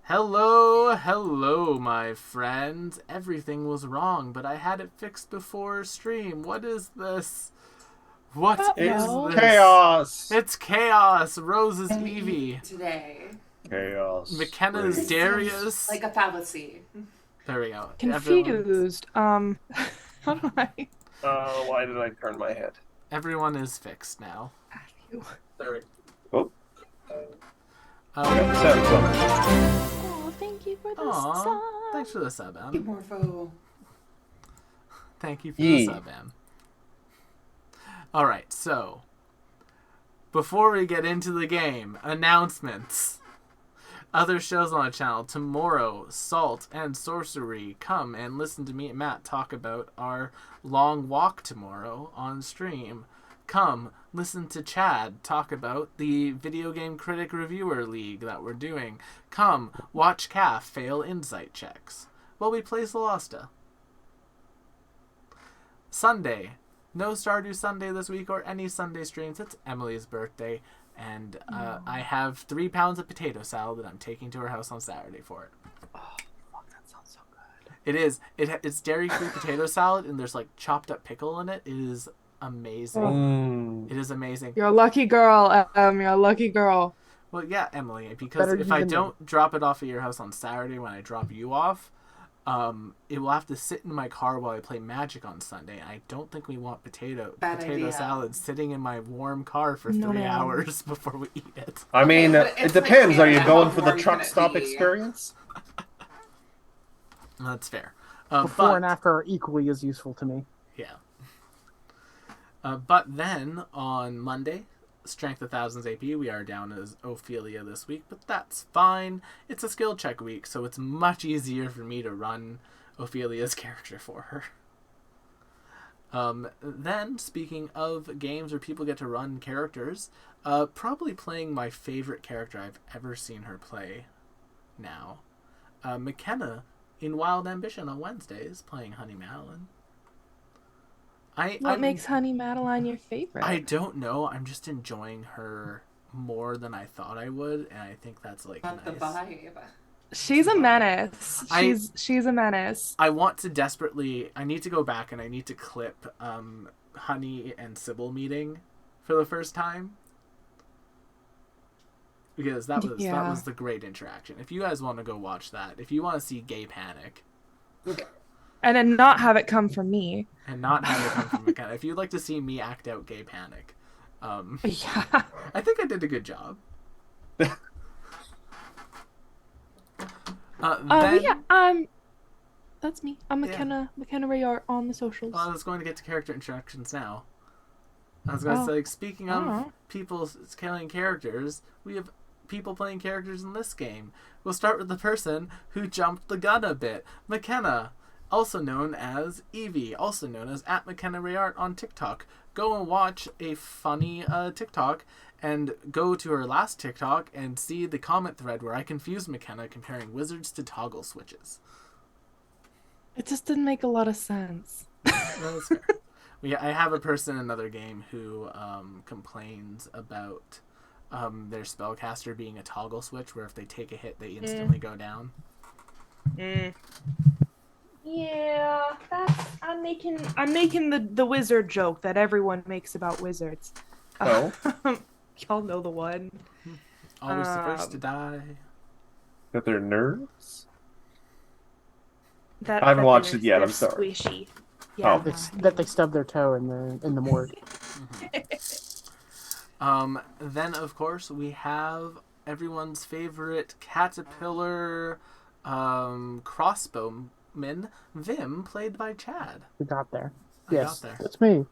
Hello, hello, my friends. Everything was wrong, but I had it fixed before stream. What is this? What is It's this? chaos. It's chaos. Rose is Evie. Today. Chaos. McKenna's This sounds Darius. like a fallacy. There we go. Confused. How do I Why did I turn my head? Everyone is fixed now. add you? Sorry. Oh, Um, sounds fun. Oh, thank you for the Aw, sub. thanks for the sub, Em. Morpho. Thank you for Yee. the sub, Em. Alright, so before we get into the game, announcements. Other shows on the channel tomorrow, Salt and Sorcery. Come and listen to me and Matt talk about our long walk tomorrow on stream. Come listen to Chad talk about the Video Game Critic Reviewer League that we're doing. Come watch Calf fail insight checks while we play Celesta. Sunday, no Stardew Sunday this week or any Sunday streams. It's Emily's birthday, and I have 3 pounds of potato salad that I'm taking to her house on Saturday for it. Oh, fuck, that sounds so good. It is. It's dairy-free potato salad, and there's like chopped up pickle in it. It is amazing. It is amazing. You're a lucky girl, You're a lucky girl. Well, yeah, Emily, because Better if I even don't drop it off at your house on Saturday when I drop you off, it will have to sit in my car while I play Magic on Sunday. I don't think we want potato Bad idea. salad sitting in my warm car for No, 3 ma'am. hours before we eat it. I mean, but it it's like depends. Are you Canada, going how for the warm truck can it stop be? experience? That's fair. Before but, and after are equally as useful to me. Yeah. But then on Monday, Strength of Thousands AP, we are down as Ophelia this week, but that's fine. It's a skill check week, so it's much easier for me to run Ophelia's character for her. Then, speaking of games where people get to run characters, probably playing my favorite character I've ever seen her play now. McKenna in Wild Ambition on Wednesdays playing Honey Madeline. What makes Honey Madeline your favorite? I don't know. I'm just enjoying her more than I thought I would, and I think that's like Not the nice. vibe. She's a menace. She's a menace. I want to desperately. I need to go back and I need to clip Honey and Sybil meeting for the first time because that was the great interaction. If you guys want to go watch that, if you want to see gay panic. And then not have it come from me. And not have it come from McKenna. If you'd like to see me act out gay panic, Yeah. I think I did a good job. That's me. I'm McKenna Rayart on the socials. Well, I was going to get to character introductions now. I was going to say, speaking of people scaling characters, we have people playing characters in this game. We'll start with the person who jumped the gun a bit. McKenna, also known as Evie, also known as @McKennaRayart on TikTok. Go and watch a funny TikTok and go to her last TikTok and see the comment thread where I confused McKenna comparing wizards to toggle switches. It just didn't make a lot of sense. That's fair. I have a person in another game who complains about their spellcaster being a toggle switch where if they take a hit, they instantly go down. Yeah, I'm making the wizard joke that everyone makes about wizards. Oh. Y'all know the one. Always the first to die. That they're nerds? That I haven't watched they're- it yet, they're I'm sorry. Squishy. Oh. Yeah. That they stub their toe in the morgue. Then of course we have everyone's favorite caterpillar crossbowman Vim, played by Chad. We got there. I Yes, got there. that's me.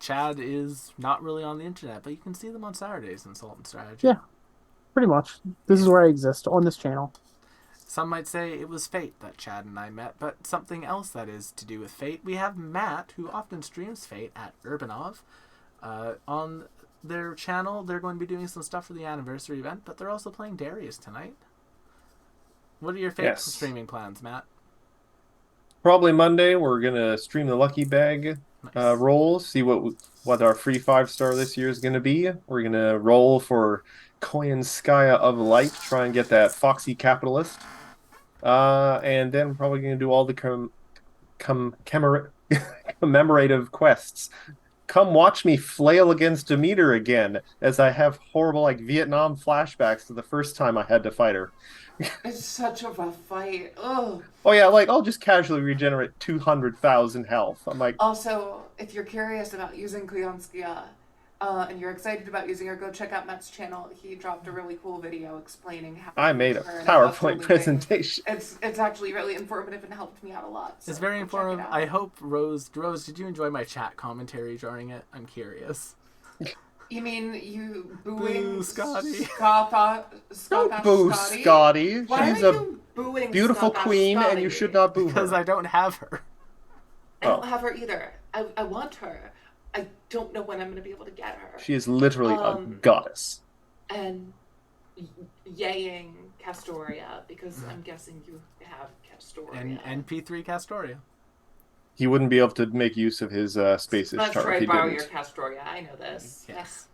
Chad is not really on the internet, but you can see them on Saturdays in Salt and Strategy. Yeah. Pretty much. This is where I exist, on this channel. Some might say it was fate that Chad and I met, but something else that is to do with fate. We have Matt, who often streams Fate at Urbanov. On their channel, they're going to be doing some stuff for the anniversary event, but they're also playing Darius tonight. What are your Fate streaming plans, Matt? Probably Monday, we're going to stream the Lucky Bag Nice. roll, see what our free 5-star this year is going to be. We're going to roll for Koyanskaya of Light, try and get that foxy capitalist. And then we're probably going to do all the commemorative quests. Come watch me flail against Demeter again, as I have horrible like Vietnam flashbacks to the first time I had to fight her. It's such a rough fight. Ugh. Oh yeah, like I'll just casually regenerate 200,000 health. I'm like, Also, if you're curious about using Kuyonskia, and you're excited about using her, go check out Matt's channel. He dropped a really cool video explaining how I made a her and PowerPoint Astral presentation. It's actually really informative and helped me out a lot. So It's very go check it informative. out. I hope Rose, did you enjoy my chat commentary during it? I'm curious. You mean you Boo, booing Scotty. Don't boo Scotty. Why She's are a you booing beautiful Scott-Ash queen, Scotty? and you should not boo Because her. I don't have her. I don't have her either. I want her. I don't know when I'm going to be able to get her. She is literally a goddess. And yaying Castoria, because I'm guessing you have Castoria. And P3 Castoria. He wouldn't be able to make use of his space Let's chart try if he borrow didn't. your Castoria. I know this. Yes.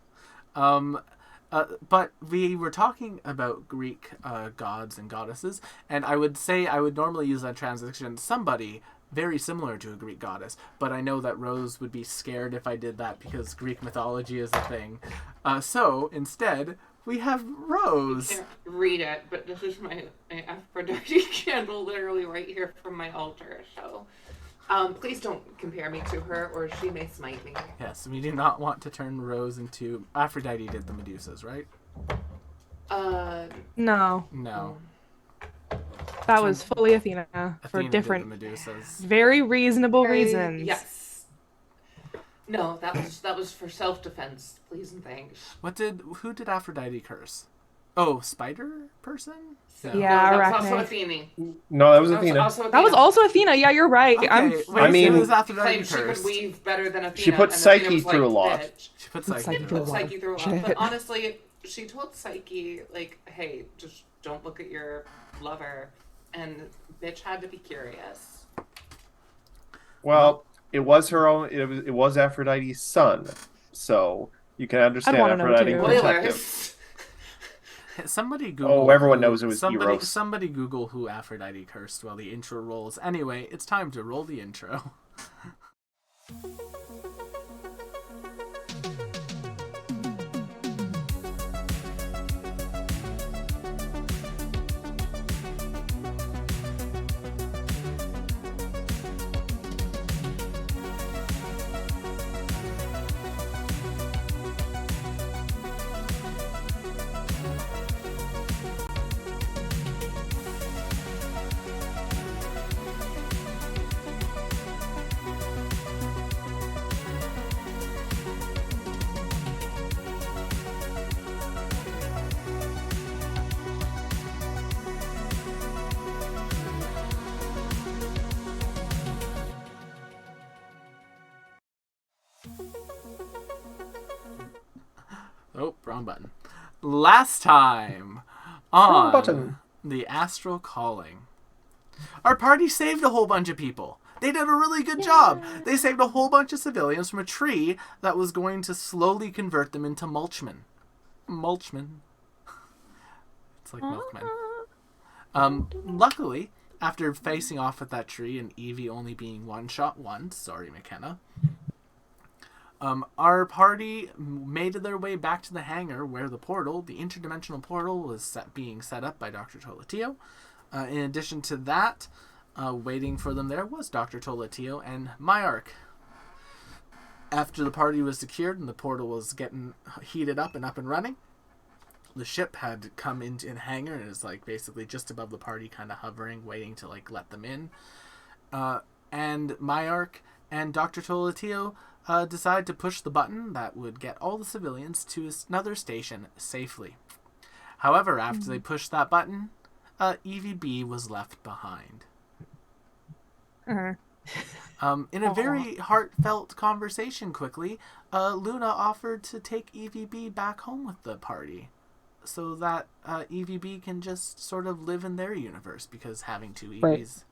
But we were talking about Greek gods and goddesses, and I would normally use that transition somebody very similar to a Greek goddess, but I know that Rose would be scared if I did that because Greek mythology is a thing. So instead, we have Rose. I can't read it, but this is my Aphrodite candle literally right here from my altar. So please don't compare me to her or she may smite me. Yes, we do not want to turn Rose into... Aphrodite did the Medusas, right? No. No. That was fully Athena for Athena different, did the Medusas. very reasonable reasons. Yes. No, that was for self-defense, please and thanks. Who did Aphrodite curse? Oh, spider person? So, Yeah, no, that was Arachne. also Athene. No, that was Athena. That was also Athena. Yeah, you're right. Okay, I'm. wait, I mean- who was Aphrodite Claimed she could cursed? weave better than Athena. She put and Psyche Athena was through like, a lot. "Bitch." She put Psyche Psyche She through put a lot. Psyche through a lot. Shit. But honestly, she told Psyche, like, hey, just don't look at your lover. And bitch had to be curious. Well, it was her own. It was Aphrodite's son, so you can understand wanna know Aphrodite too. protective. Spoilers. Somebody Google. Oh, everyone knows it was somebody, Eros. Somebody Google who Aphrodite cursed while the intro rolls. Anyway, it's time to roll the intro. Oh, wrong button. Last time on button. the Astral Calling, our party saved a whole bunch of people. They did a really good job. They saved a whole bunch of civilians from a tree that was going to slowly convert them into mulchmen. Mulchmen. It's like milkmen. Luckily, after facing off with that tree and Evie only being one shot once, sorry McKenna, our party made their way back to the hangar where the interdimensional portal, was being set up by Dr. Tolatio. In addition to that, waiting for them there was Dr. Tolatio and Myark. After the party was secured and the portal was getting heated up and running, the ship had come into the hangar and is like basically just above the party, kind of hovering, waiting to like let them in. And Myark and Dr. Tolatio decide to push the button that would get all the civilians to another station safely. However, after they pushed that button, Evie B was left behind. In a very heartfelt conversation quickly, Luna offered to take Evie B back home with the party so that Evie B can just sort of live in their universe, because having two Evies...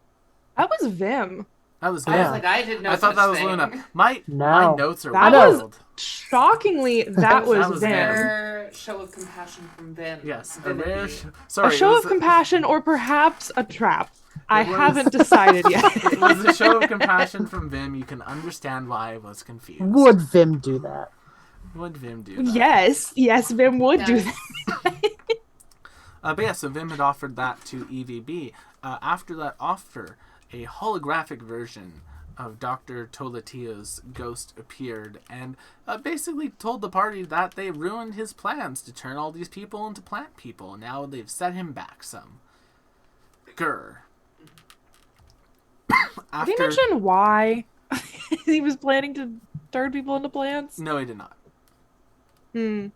That was Vim. That was I Vim. was like, I did no I thought such that was thing. Luna. My No. notes are That was- wild. Shockingly, that was was Vim. Vim. Rare show of compassion from Vim. Yes, a Vimothy. rare. A Sorry, show it of was compassion, or perhaps a trap. I was- haven't decided yet. It was a show of compassion from Vim. You can understand why I was confused. Would Vim do that? Would Vim do that? Yes, Vim would do Yes. that. But yeah, so Vim had offered that to EVB. After that offer, a holographic version of Dr. Tolatia's ghost appeared and basically told the party that they ruined his plans to turn all these people into plant people. Now they've set him back some. Grr. Did he mention why he was planning to turn people into plants? No, he did not. Hmm.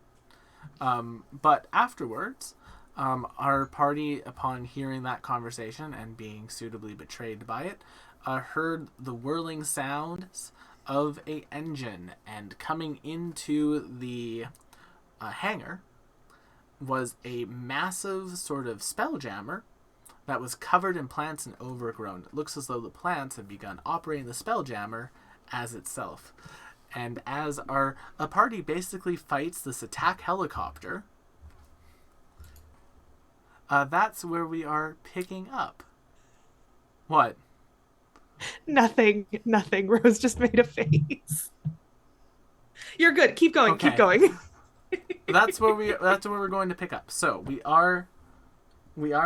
But afterwards, our party, upon hearing that conversation and being suitably betrayed by it, heard the whirling sounds of a engine, and coming into the hangar was a massive sort of SpellJammer that was covered in plants and overgrown. It looks as though the plants have begun operating the SpellJammer as itself. And as a party basically fights this attack helicopter, that's where we are picking up. What? Nothing. Rose just made a face. You're good. Keep going. Okay. Keep going. That's where we're going to pick up. So we are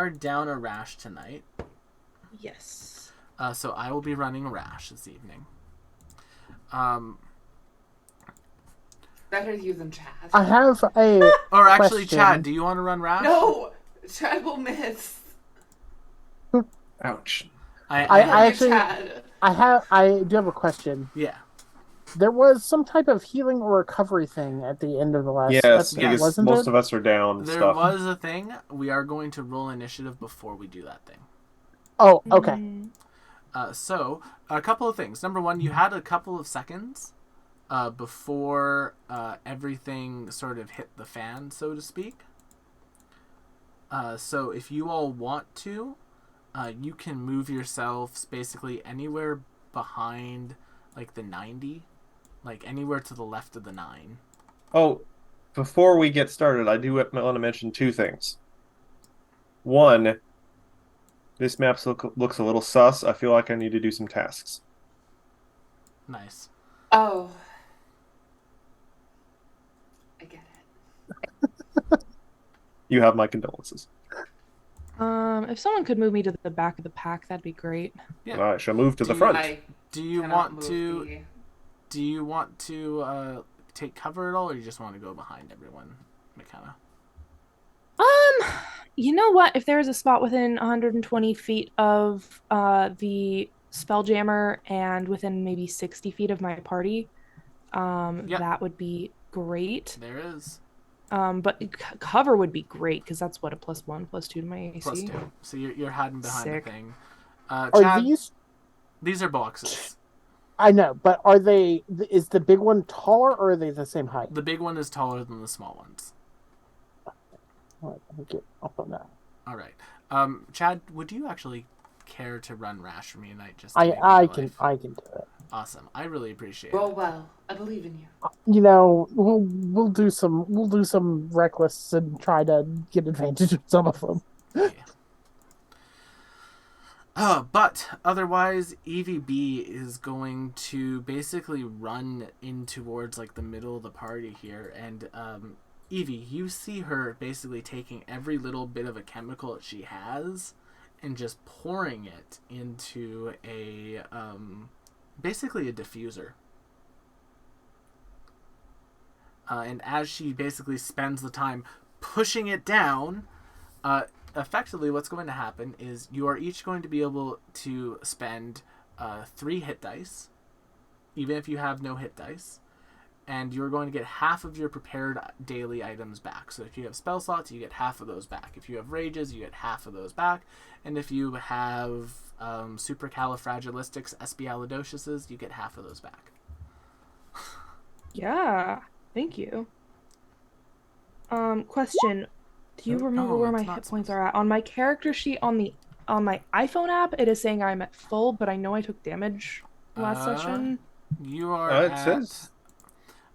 down a rash tonight. Yes. So I will be running a rash this evening. Better you than Chad. I have a Or actually, question. Chad, do you want to run rash? No! Chad will miss. Ouch. I actually- Chad. I do have a question. Yeah. There was some type of healing or recovery thing at the end of the last Yes, episode, because wasn't most there? of us are down. There stuff. was a thing. We are going to roll initiative before we do that thing. Oh, okay. So, a couple of things. Number one, you had a couple of seconds before everything sort of hit the fan, so to speak. So, if you all want to, you can move yourselves basically anywhere behind, like, the 90. Like, anywhere to the left of the 9. Oh, before we get started, I do want to mention two things. One, this map looks a little sus. I feel like I need to do some tasks. Nice. Oh. I get it. You have my condolences. If someone could move me to the back of the pack, that'd be great. Yeah. I shall move to the Do front. I Do you cannot want move to... the- Do you want to take cover at all, or you just want to go behind everyone, McKenna? You know what? If there's a spot within 120 feet of the Spelljammer and within maybe 60 feet of my party, that would be great. There is. But cover would be great because that's what, a +1, +2 to my AC. +2. So you're hiding behind Sick. the thing. Are Chad, these? are boxes. I know, but are they? Is the big one taller, or are they the same height? The big one is taller than the small ones. All right, I'll get up on that. All right. Chad, would you actually care to run rash for me tonight? Just to make my I life? can do it. Awesome. I really appreciate Roll it. well. I believe in you. You know, we'll do some reckless and try to get advantage of some of them. Yeah. But otherwise, EVB is going to basically run in towards like the middle of the party here, and Evie, you see her basically taking every little bit of a chemical that she has and just pouring it into a basically a diffuser. And as she basically spends the time pushing it down, effectively what's going to happen is you are each going to be able to spend 3 hit dice, even if you have no hit dice, and you're going to get half of your prepared daily items back. So if you have spell slots, you get half of those back. If you have rages, you get half of those back. And if you have supercalifragilisticexpialidociouses, you get half of those back. Yeah, thank you. Question. Do you remember No, where it's my not hit points are at? On my character sheet on the on my iPhone app, it is saying I'm at full, but I know I took damage last session. You are it says.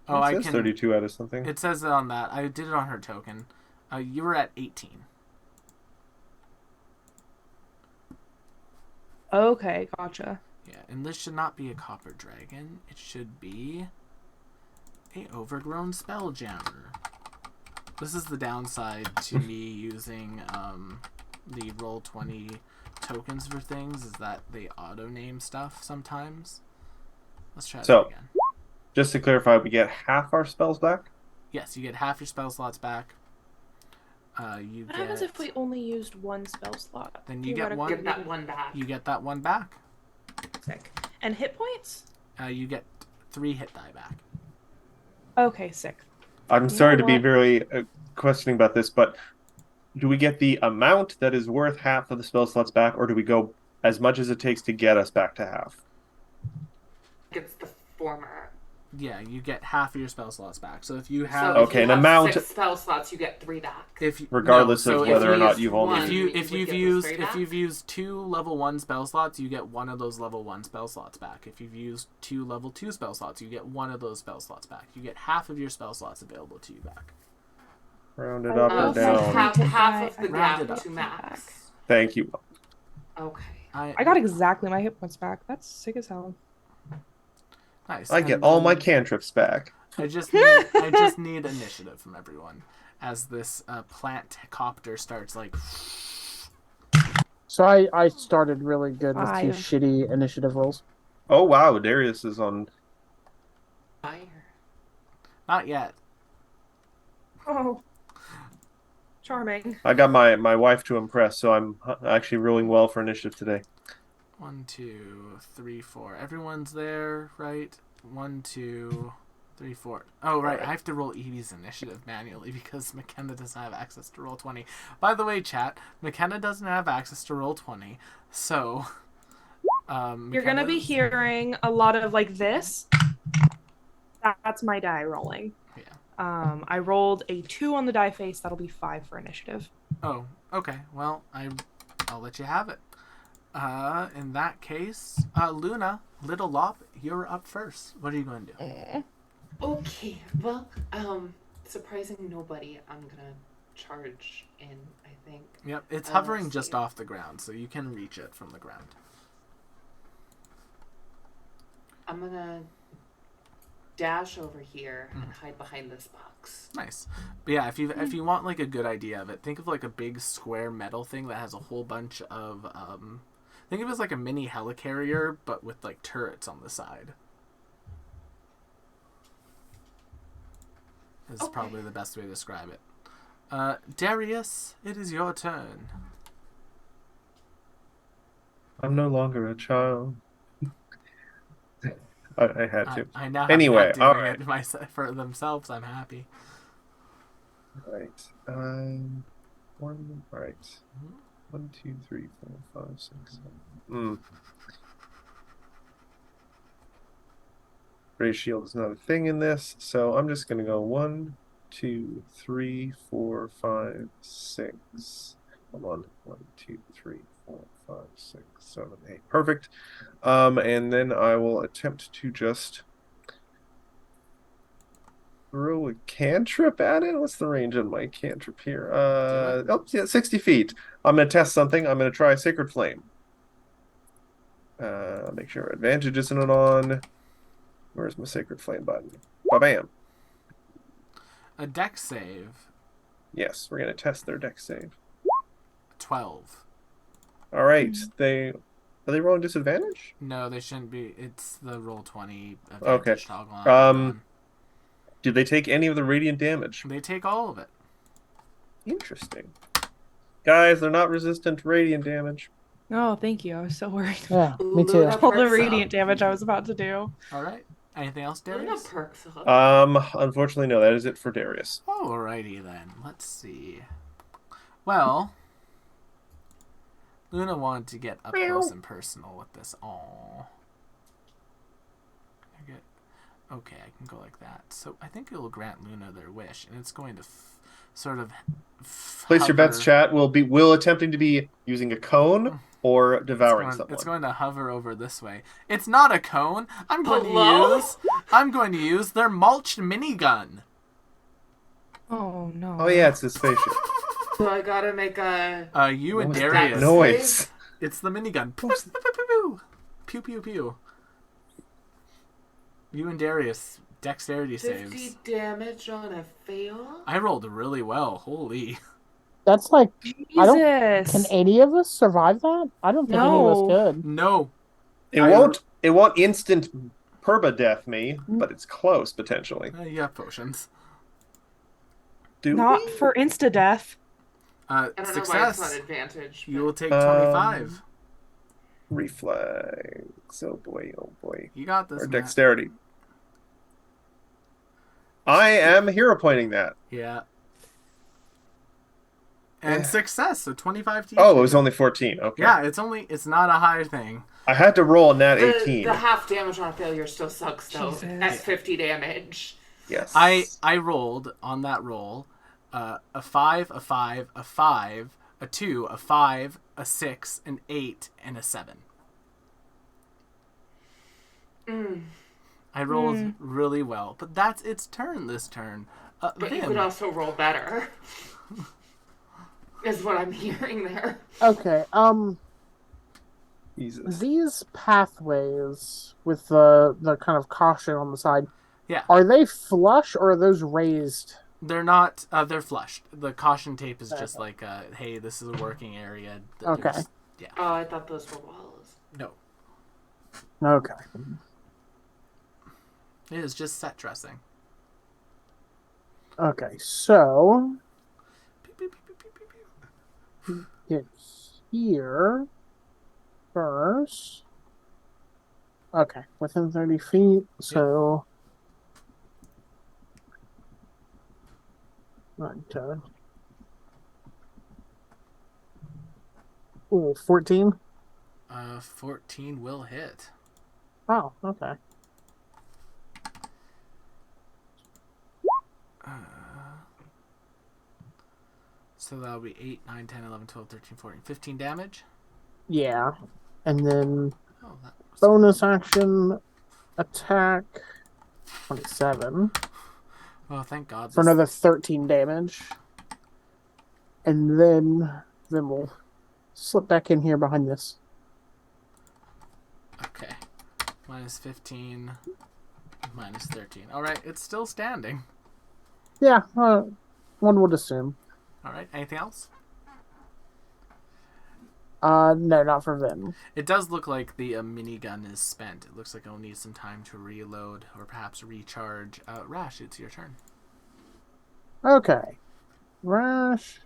Oh, it says 32 out of something. It says it on that. I did it on her token. You were at 18. Okay, gotcha. Yeah, and this should not be a copper dragon. It should be a overgrown SpellJammer. This is the downside to me using the Roll20 tokens for things, is that they auto-name stuff sometimes. Let's try that again. Just to clarify, we get half our spells back? Yes, you get half your spell slots back. What happens if we only used one spell slot? Then you get one. Get that one back. You get that one back. Sick. And hit points? You get 3 hit die back. Okay, sick. I'm sorry to be very questioning about this, but do we get the amount that is worth half of the spell slots back, or do we go as much as it takes to get us back to half? It's the former. Yeah, you get half of your spell slots back. So if you have an amount 6 spell slots, you get 3 back. Regardless of whether or not you've only if you've used 2 level 1 spell slots, you get 1 of those level 1 spell slots back. If you've used 2 level 2 spell slots, you get 1 of those spell slots back. You get half of your spell slots available to you back. Rounded up or down. Half of the gap to max. Thank you. Okay. I got exactly my hit points back. That's sick as hell. Nice. I get all my cantrips back. I just need initiative from everyone as this plant copter starts like. So I started really good with 2 5. shitty initiative rolls. Oh wow, Darius is on Fire. Not yet. Oh. Charming. I got my wife to impress, so I'm actually rolling well for initiative today. 1, 2, 3, 4. Everyone's there, right? 1, 2, 3, 4. Oh, right. I have to roll Evie's initiative manually because McKenna doesn't have access to Roll20. By the way, chat, McKenna doesn't have access to Roll20, so you're gonna be hearing a lot of like this. That's my die rolling. Yeah. I rolled a 2 on the die face. That'll be 5 for initiative. Oh, okay. Well, I'll let you have it. In that case, Luna, Little Lop, you're up first. What are you going to do? Okay, well, surprising nobody, I'm gonna charge in, I think. Yep, it's hovering just off the ground, so you can reach it from the ground. I'm gonna dash over here and hide behind this box. Nice. But yeah, if you want like a good idea of it, think of like a big square metal thing that has a whole bunch of think of it as like a mini helicarrier, but with like turrets on the side. This is probably the best way to describe it. Darius, it is your turn. I'm no longer a child. I had to. I now have anyway, doing all right. it for themselves. I'm happy. Right. All right. 1, 2, 3, 4, 5, 6, 7. Ray shield is not a thing in this, so I'm just gonna go 1, 2, 3, 4, 5, 6. Hold on. 1, 2, 3, 4, 5, 6, 7, 8. Perfect. And then I will attempt to just throw a cantrip at it. What's the range on my cantrip here? Yeah, 60 feet. I'm gonna test something. I'm gonna try Sacred Flame. Make sure advantage isn't on. Where's my Sacred Flame button? Ba-bam. A dex save. Yes, we're gonna test their dex save. 12. All right. Are they rolling disadvantage? No, they shouldn't be. It's the Roll20 advantage Okay. toggle on. Did they take any of the radiant damage? They take all of it. Interesting. Guys, they're not resistant to radiant damage. Oh, thank you. I was so worried. Yeah, me too. All the radiant damage I was about to do. All right. Anything else, Darius? Unfortunately, no. That is it for Darius. Alrighty then. Let's see. Well, Luna wanted to get up close and personal with this. Aww. Okay, I can go like that. So I think it will grant Luna their wish, and it's going to sort of Place your bets, chat. Will attempting to be using a cone or devouring someone. It's going to hover over this way. It's not a cone. I'm going to use their mulched minigun. Oh no. Oh yeah, it's the spaceship. So I gotta make a you and Darius. Noise. It's the minigun. Pew pew pew pew. You and Darius. Dexterity 50 saves. damage on a fail? I rolled really well. Holy. That's like, Jesus. Can any of us survive that? I don't think any of us could. No. It won't instant permadeath me, but it's close potentially. You have potions. Not for insta death. I don't Success. know why it's not advantage. You will take 25. Reflex. Oh boy. You got this. Or dexterity. I am hero pointing that. Yeah. And success, so 25 to each. Oh, it was only 14. Okay. Yeah, it's not a high thing. I had to roll a nat 18. The half damage on a failure still sucks though. Jesus. At 50 damage. Yes. I rolled on that roll a 5, a 5, a 5, a 2, a 5, a 6, an 8, and a 7. I rolled really well, but that's its turn this turn. But you could also roll better. Is what I'm hearing there. Okay, Jesus. these pathways with the kind of caution on the side, Yeah. are they flush or are those raised? They're not. They're flushed. The caution tape is just like, hey, this is a working area. Okay. Yeah. Oh, I thought those were walls. No. Okay. It is just set dressing. Okay, so get here first. Okay, within 30 feet, so not 14. 14 will hit. Oh, okay. So that'll be 8, 9, 10, 11, 12, 13, 14, 15 damage. Yeah, and then That was... bonus action attack 27. Oh, thank God. For another 13 damage. And then we'll slip back in here behind this. Okay. Minus 15. Minus 13. Alright, it's still standing. Yeah, one would assume. Alright, anything else? No, not for Vin. It does look like the minigun is spent. It looks like it'll need some time to reload or perhaps recharge. Rash, it's your turn. Okay. Rash.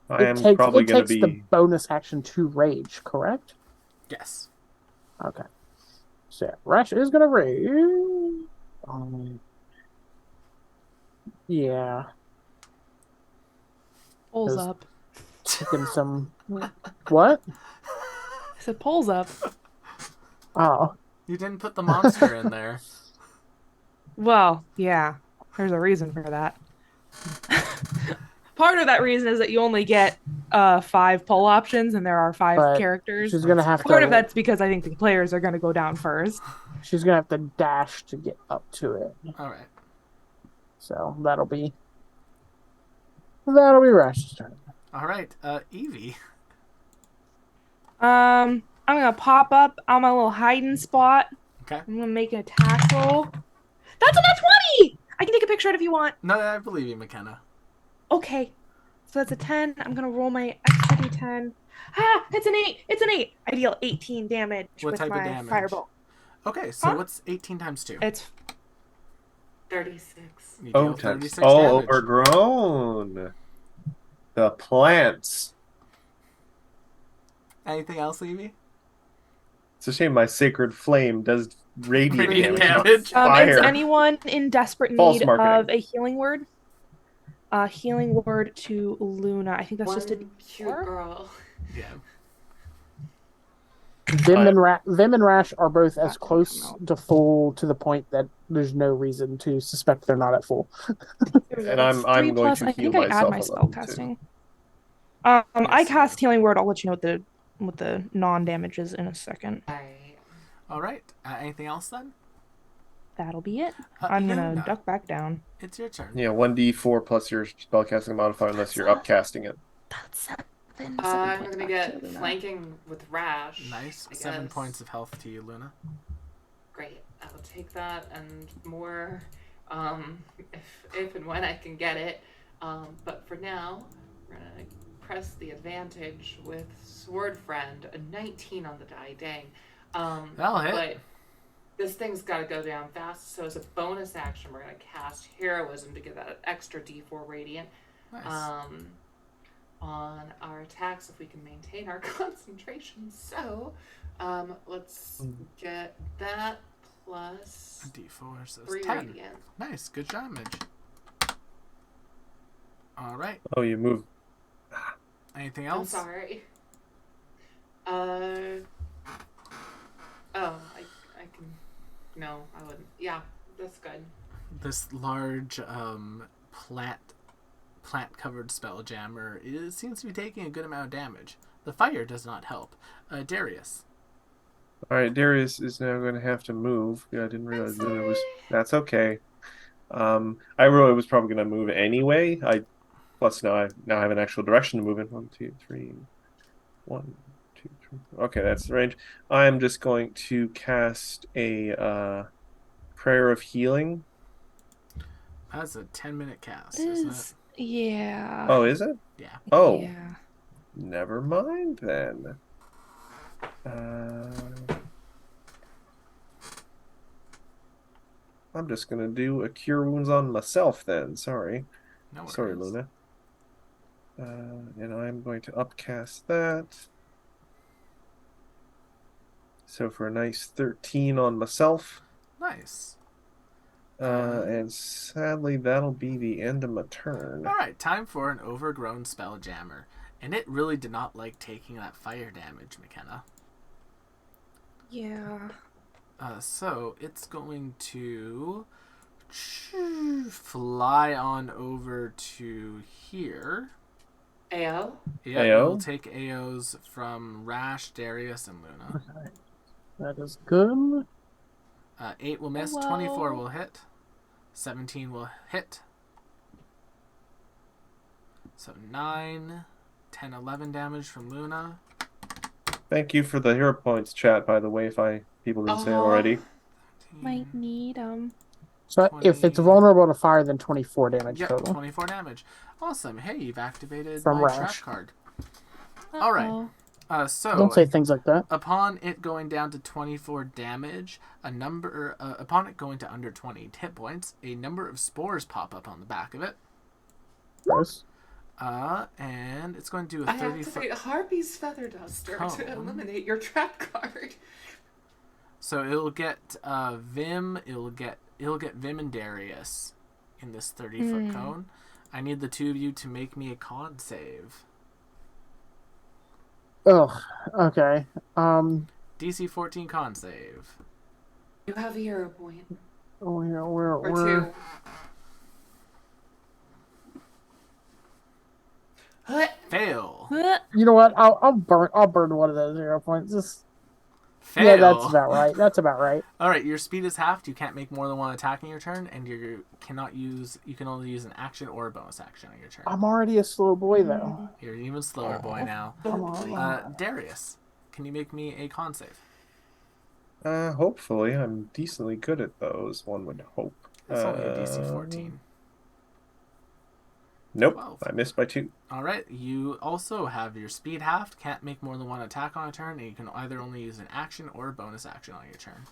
It takes the bonus action to rage, correct? Yes. Okay. So Rash is gonna rage. Yeah. Pulls up. Taking some. What? I said pulls up. Oh. You didn't put the monster in there. Well, yeah. There's a reason for that. Part of that reason is that you only get 5 pull options, and there are 5 characters. She's gonna have Part of that's because I think the players are gonna go down first. She's gonna have to dash to get up to it. All right. So that'll be Rash's turn. All right, Evie. I'm gonna pop up on my little hiding spot. Okay. I'm gonna make an attack roll. That's a nat 20! I can take a picture of it if you want. No, I believe you, McKenna. Okay. So that's a 10. I'm gonna roll my extra d10. Ah, it's an 8. It's an 8. I deal 18 damage with type my of damage? firebolt. Okay, so what's 18 times 2? It's 36. You deal 36 all damage. overgrown. The plants. Anything else, Evie? It's a shame my sacred flame does radiant damage. Fire. Is anyone in desperate False need marketing. of a healing word? Healing word to Luna. I think that's just a cute girl. Yeah. Vim and Rash are both as close to full to the point that there's no reason to suspect they're not at full. And I'm going to heal I add myself my a spell level casting. 2. I cast Healing Word. I'll let you know what the non-damage is in a second. All right. Anything else then? That'll be it. I'm Luna, gonna duck back down. It's your turn. Yeah, 1d4 plus your spellcasting modifier unless you're upcasting it. That's 7. I'm gonna get flanking with Rash. Nice. 7 points of health to you, Luna. Great. I'll take that and more if and when I can get it. But for now, we're gonna press the advantage with Sword Friend. A 19 on the die. Dang. That'll hit. But this thing's got to go down fast. So as a bonus action, we're gonna cast Heroism to get that extra D4 Radiant. Nice. On our attacks, if we can maintain our concentration. So, let's get that plus a D4, so 3 10. Radiant. Nice, good damage. All right. Oh, you move. Anything else? I'm sorry. I can. No, I wouldn't. Yeah, that's good. This large plant-covered SpellJammer seems to be taking a good amount of damage. The fire does not help. Darius. All right, Darius is now going to have to move. Yeah, I didn't realize Luna was. That's okay. I really was probably going to move anyway. Plus now I have an actual direction to move in. 1, 2, 3. 1, 2, 3. Okay, that's the range. I'm just going to cast a prayer of healing. That's a 10-minute cast, isn't it? Yeah. Oh, is it? Yeah. Oh. Yeah. Never mind then. I'm just gonna do a cure wounds on myself then. Sorry. No worries. Sorry, Luna. And I'm going to upcast that. So for a nice 13 on myself. Nice. And sadly, that'll be the end of my turn. All right, time for an overgrown SpellJammer. And it really did not like taking that fire damage, McKenna. Yeah. So it's going to fly on over to here. AO? Yeah, we'll take AOs from Rash, Darius, and Luna. Okay. That is good. 8 will miss, 24 will hit, 17 will hit. So 9, 10, 11 damage from Luna. Thank you for the hero points, chat, by the way, if people didn't say it already. Might need them. So 20, if it's vulnerable to fire, then 24 damage total. 24 damage. Awesome. Hey, you've activated From my Rash. trap card. All right. So don't say things like that. Upon it going down to 24 damage, upon it going to under 20 hit points, a number of spores pop up on the back of it. Gross. And it's going to do a 30-foot Harpy's Feather Duster to eliminate your trap card. So it'll get Vim. It'll get Vim and Darius in this 30-foot cone. I need the two of you to make me a con save. Ugh. Okay. DC 14 con save. You have a hero point. Oh yeah, or we're 2. Fail. You know what? I'll burn one of those hero points. Just Fail. Yeah, that's about right. That's about right. All right, your speed is halved. You can't make more than one attack in your turn, and you can only use an action or a bonus action on your turn. I'm already a slow boy though. You're an even slower boy now. Come on. Darius, can you make me a con save? Hopefully, I'm decently good at those. One would hope. It's only a DC 14. Nope, 12. I missed by 2. All right, you also have your speed halved. Can't make more than one attack on a turn, and you can either only use an action or a bonus action on your turn.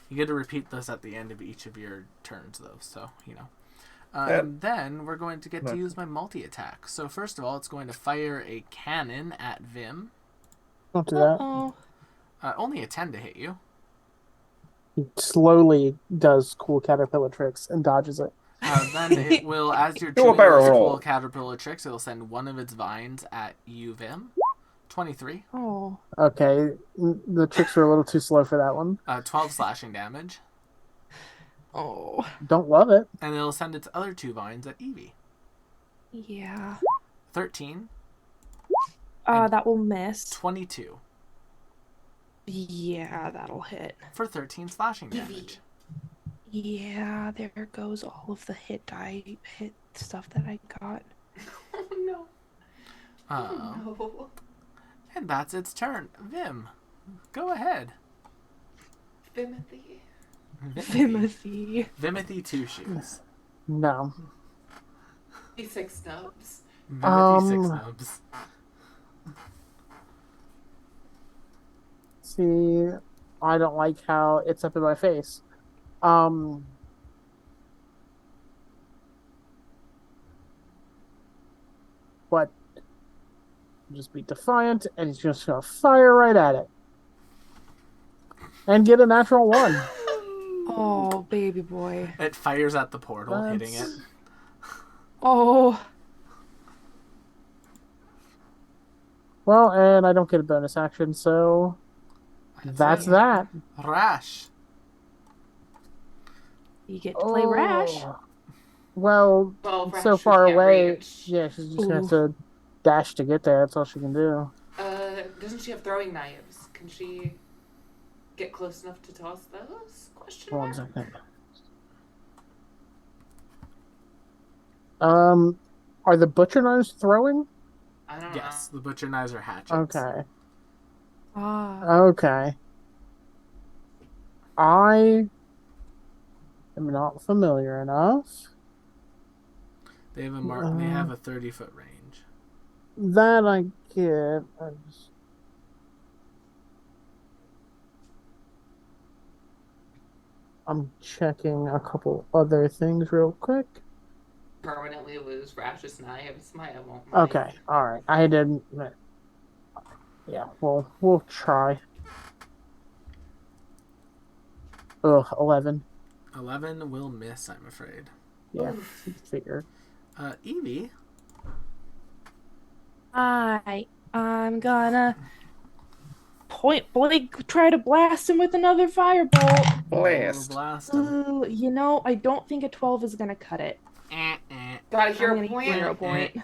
You get to repeat this at the end of each of your turns, though, so you know. And then we're going to get to use my multi-attack. So first of all, it's going to fire a cannon at Vim. Don't do that. Only a 10 to hit you. He slowly does cool caterpillar tricks and dodges it. Then it will, as you're doing those cool caterpillar tricks, it'll send one of its vines at you, Vim, 23. Oh. Okay, the tricks are a little too slow for that one. 12 slashing damage. Oh. Don't love it. And it'll send its other 2 vines at Evie. Yeah. 13. That will miss. 22. Yeah, that'll hit. For 13 slashing damage. Yeah, there goes all of the hit stuff that I got. Oh no. No. And that's its turn. Vim, go ahead. Vimothy. Vimothy 2 shoes. No. D6 stubs. Vimothy 6 nubs. See, I don't like how it's up in my face. But just be defiant, and he's just gonna fire right at it. And get a natural 1. Oh, baby boy. It fires at the portal, hitting it. Oh. Well, and I don't get a bonus action, so that's that. Rash. You get to play Rash. Well, Rash so far away. Reach. Yeah, she's just gonna have to dash to get there. That's all she can do. Doesn't she have throwing knives? Can she get close enough to toss those? Question mark. 1 second. Are the butcher knives throwing? I don't know. Yes, the butcher knives are hatchets. Okay. Ah. Okay. I am not familiar enough. They have they have a 30-foot range. That I get. I'm checking a couple other things real quick. Permanently lose Rash's knives. Maya won't mind. Okay, all right. I didn't. Yeah, we'll try. Ugh, 11. 11 will miss, I'm afraid. Yeah, figure. Evie. I'm gonna point blank try to blast him with another firebolt. Blast him. Ooh, you know, I don't think a 12 is gonna cut it. Got a hero point.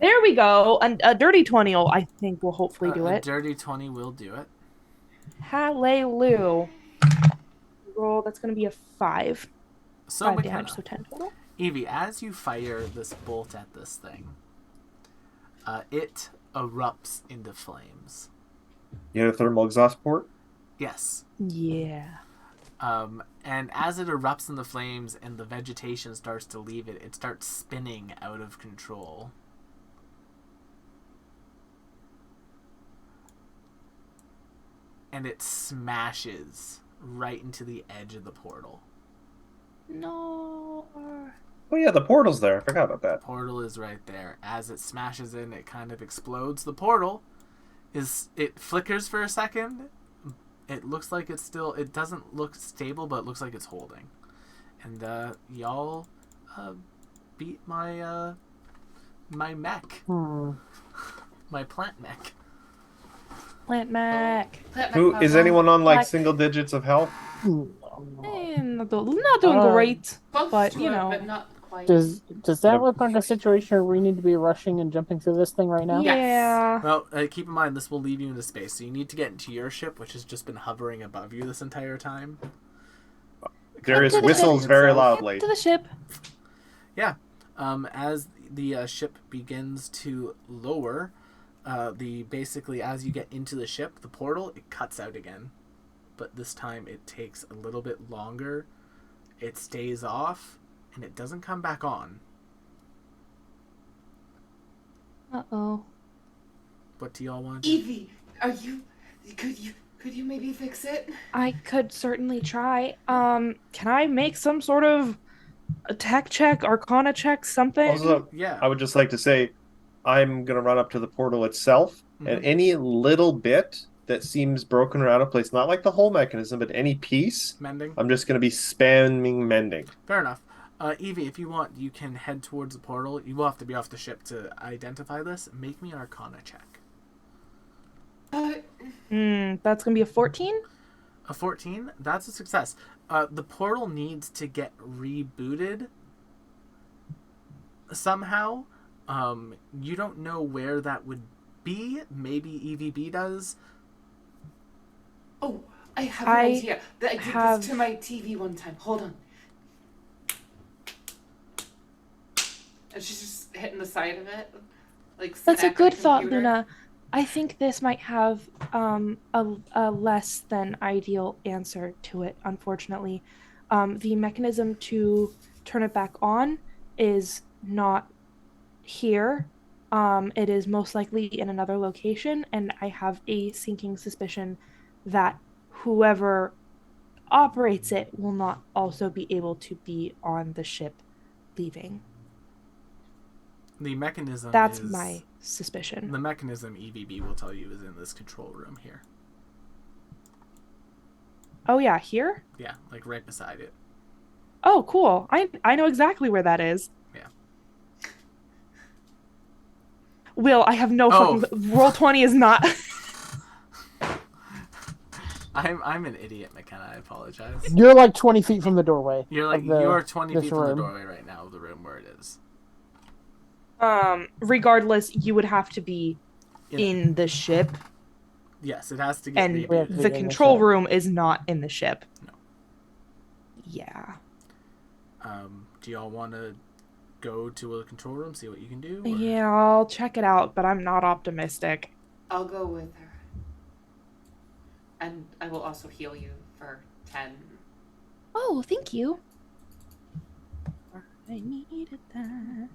There we go. A dirty 20 will, I think, will hopefully do it. A dirty 20 will do it. Hallelujah. Roll, that's going to be a 5. So 5 McKenna, damage, so 10 total. Evie, as you fire this bolt at this thing, it erupts into flames. You had a thermal exhaust port? Yes. Yeah. And as it erupts in the flames and the vegetation starts to leave it, it starts spinning out of control. And it smashes right into the edge of the portal. No. Oh yeah, the portal's there. I forgot about that. Portal is right there. As it smashes in, it kind of explodes. The portal it flickers for a second. It looks like it's still, it doesn't look stable, but it looks like it's holding. And y'all beat my my mech. My plant mech. Plant mech. Who is anyone on like single digits of health? Not doing great, but you know. But not quite. Does that look like a situation where we need to be rushing and jumping through this thing right now? Yeah. Well, keep in mind this will leave you into space, so you need to get into your ship, which has just been hovering above you this entire time. Darius whistles very loudly. To the ship. Yeah. As the ship begins to lower, basically as you get into the ship, the portal, it cuts out again. But this time it takes a little bit longer. It stays off, and it doesn't come back on. Uh-oh. What do y'all want to do? Evie, could you maybe fix it? I could certainly try. Can I make some sort of attack check, arcana check, something? Also, yeah. I would just like to say I'm going to run up to the portal itself, and any little bit that seems broken or out of place, not like the whole mechanism, but any piece, mending. I'm just going to be spamming mending. Fair enough. Evie, if you want, you can head towards the portal. You will have to be off the ship to identify this. Make me an arcana check. That's gonna be a 14. A 14? That's a success. The portal needs to get rebooted somehow. You don't know where that would be. Maybe EVB does. Oh, I have an idea. I did this to my TV one time. Hold on. And she's just hitting the side of it. Like, that's a good thought, Luna. I think this might have a less than ideal answer to it, unfortunately. The mechanism to turn it back on is not here. It is most likely in another location, and I have a sinking suspicion that whoever operates it will not also be able to be on the ship leaving. The mechanism That's my suspicion. The mechanism EVB will tell you is in this control room here. Oh yeah, here? Yeah, like right beside it. Oh, cool. I know exactly where that is. Yeah. Will, I have no fucking... Roll 20 is not... I'm an idiot, McKenna. I apologize. You're like 20 feet from the doorway. You're 20 feet from the doorway right now of the room where it is. Regardless, you would have to be in the ship. Yes, it has to get and rebooted. The control room is not in the ship. No. Yeah. Do y'all want to go to a control room, see what you can do? Or? Yeah, I'll check it out, but I'm not optimistic. I'll go with her. And I will also heal you for 10. Oh, thank you. I needed that.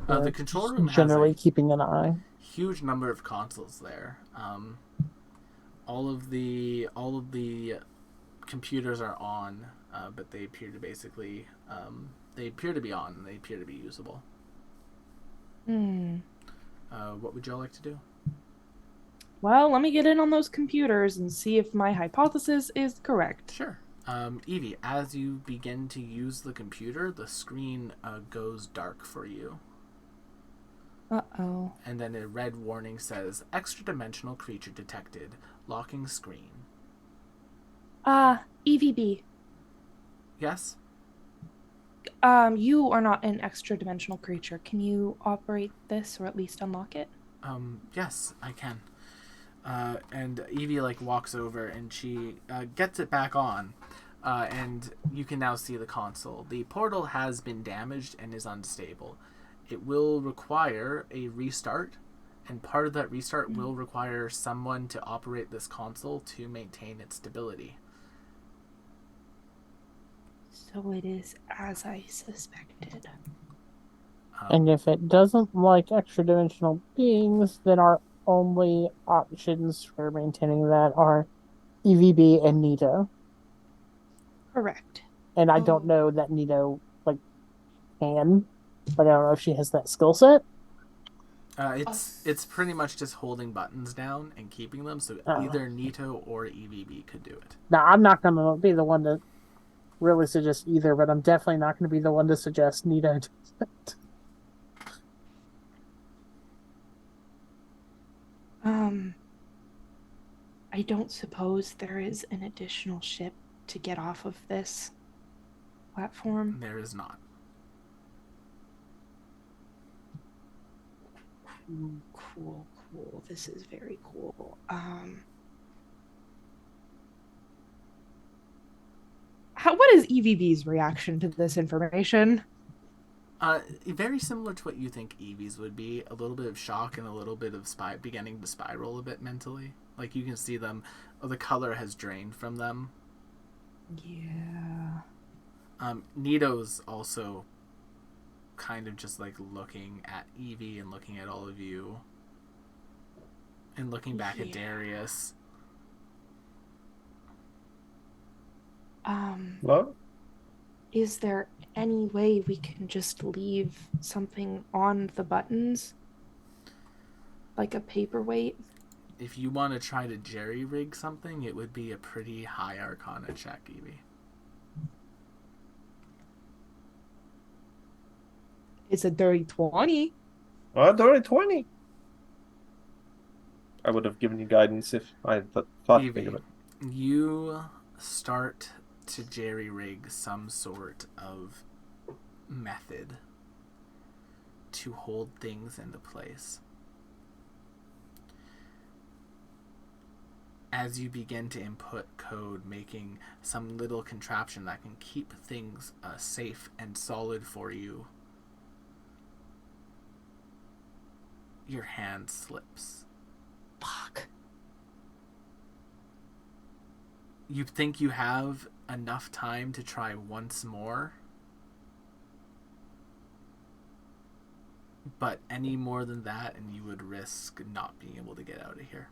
The control room generally has keeping an eye. Huge number of consoles there. All of the computers are on, but they appear to basically they appear to be on and they appear to be usable. What would y'all like to do? Well, let me get in on those computers and see if my hypothesis is correct. Sure. Evie, as you begin to use the computer, the screen goes dark for you. Uh-oh. And then a red warning says, extra-dimensional creature detected. Locking screen. EVB. Yes? You are not an extra-dimensional creature. Can you operate this or at least unlock it? Yes, I can. And Evie, walks over and she gets it back on. And you can now see the console. The portal has been damaged and is unstable. It will require a restart, and part of that restart will require someone to operate this console to maintain its stability. So it is as I suspected. And if it doesn't like extra-dimensional beings, then our only options for maintaining that are EVB and Nito. Correct. And I don't know that Nito can, but I don't know if she has that skill set. It's pretty much just holding buttons down and keeping them, so either Nito or EVB could do it. Now, I'm not going to be the one to really suggest either, but I'm definitely not going to be the one to suggest Nito. I don't suppose there is an additional ship to get off of this platform? There is not. Cool. This is very cool. What is EVB's reaction to this information? Very similar to what you think Evie's would be. A little bit of shock and a little bit of beginning to spiral a bit mentally. You can see them, the color has drained from them. Yeah. Nito's also kind of just looking at Evie and looking at all of you and looking back at Darius. What? Is there any way we can just leave something on the buttons? Like a paperweight? If you want to try to jerry-rig something, it would be a pretty high Arcana check, Evie. It's a dirty 20. Dirty 20. I would have given you guidance if I had thought to think of Evie, it. you start to jerry-rig some sort of method to hold things into place. As you begin to input code, making some little contraption that can keep things safe and solid for you, your hand slips. Fuck. You think you have enough time to try once more, but any more than that and you would risk not being able to get out of here.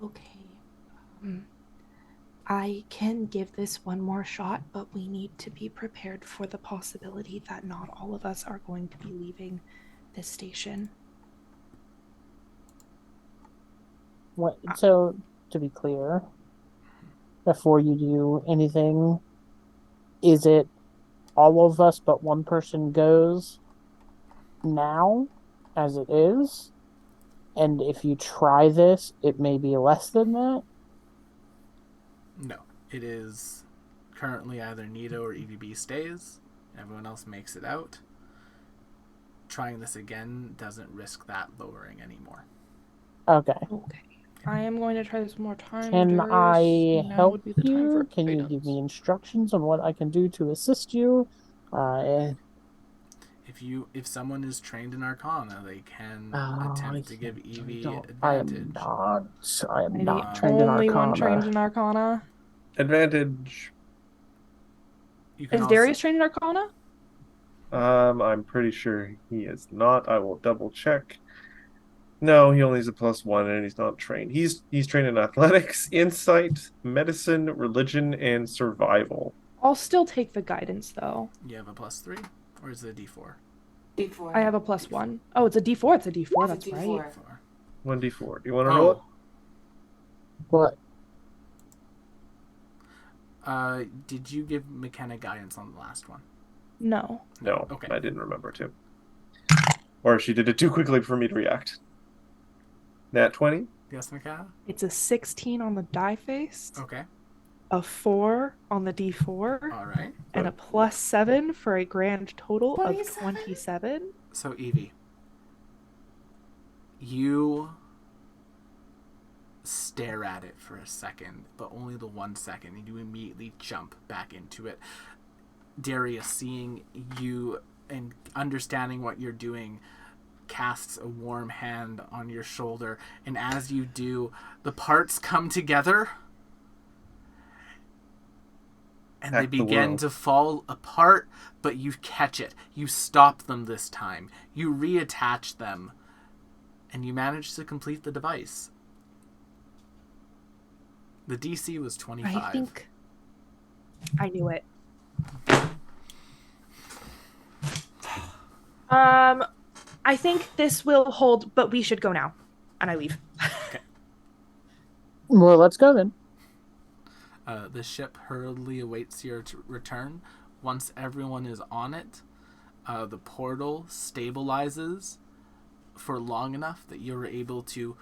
Okay. I can give this one more shot, but we need to be prepared for the possibility that not all of us are going to be leaving this station. What? So, to be clear, before you do anything, is it all of us but one person goes now, as it is? And if you try this, it may be less than that? No. It is currently either Nito or EVB stays. Everyone else makes it out. Trying this again doesn't risk that lowering anymore. Okay. I am going to try this one more time. Can Darius, I now help would be the time for you? Can you guidance. give me instructions on what I can do to assist you? If someone is trained in Arcana, they can Oh, attempt to give Evie I advantage. am not trained in only one Arcana. trained in Arcana. Advantage. You can Is also, Darius trained in Arcana? I'm pretty sure he is not. I will double check. No, he only has a +1 and he's not trained. He's trained in athletics, insight, medicine, religion, and survival. I'll still take the guidance though. You have a +3, or is it a D4? D4. I have a +1. Oh, it's a D4. It's a D4. That's D4. right. 1d4. Do you want to roll it? What? Did you give McKenna guidance on the last one? No. No. Okay. I didn't remember to. Or she did it too quickly for me to react. Nat 20? Yes, McKenna? It's a 16 on the die face. Okay. A 4 on the D4. All right. And a +7 for a grand total 27? of 27. So, Evie, you stare at it for a second, but only the 1 second, and you immediately jump back into it. Darius, seeing you and understanding what you're doing, casts a warm hand on your shoulder, and as you do, the parts come together and they begin to fall apart, but you catch it. You stop them this time. You reattach them, and you manage to complete the device. The DC was 25. I think I knew it. I think this will hold, but we should go now. And I leave. Okay. Well, let's go then. The ship hurriedly awaits your return. Once everyone is on it, the portal stabilizes for long enough that you're able to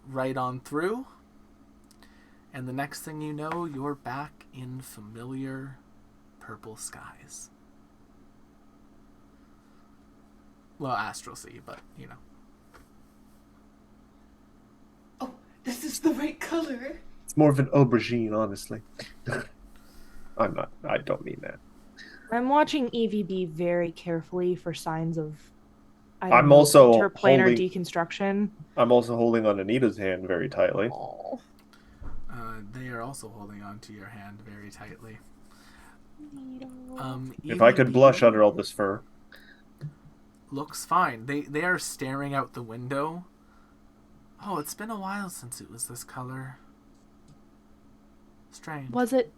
right on through. And the next thing you know, you're back in familiar purple skies. Well, Astral Sea, but, you know. Oh, this is the right color. It's more of an aubergine, honestly. I don't mean that. I'm watching Evie be very carefully for signs of also interplanar deconstruction. I'm also holding on Anita's hand very tightly. Oh. They are also holding on to your hand very tightly. If I could blush under all this fur. Looks fine. They are staring out the window. Oh, it's been a while since it was this color. Strange. Was it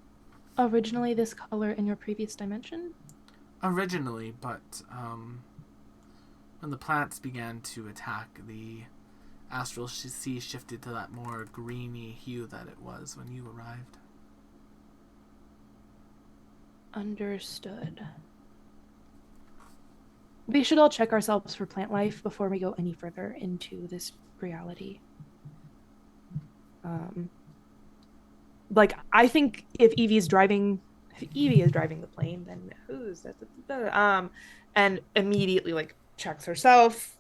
originally this color in your previous dimension? Originally, but when the plants began to attack, the Astral Sea shifted to that more greeny hue that it was when you arrived. Understood. We should all check ourselves for plant life before we go any further into this reality. Like, I think if Evie is driving the plane, then who's that? And immediately like checks herself.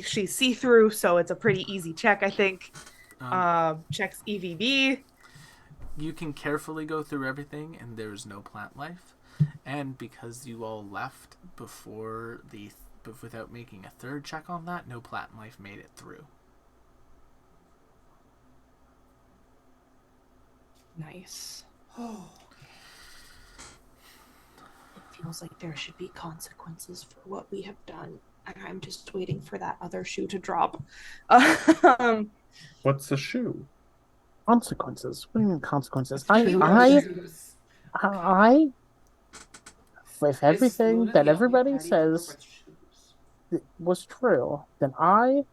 She's see-through, so it's a pretty easy check, I think. Checks EVB. You can carefully go through everything, and there is no plant life. And because you all left without making a third check on that, no plant life made it through. Nice. Oh. It feels like there should be consequences for what we have done. And I'm just waiting for that other shoe to drop. What's the shoe? Consequences? What do you mean consequences? If everything that everybody says was true, then I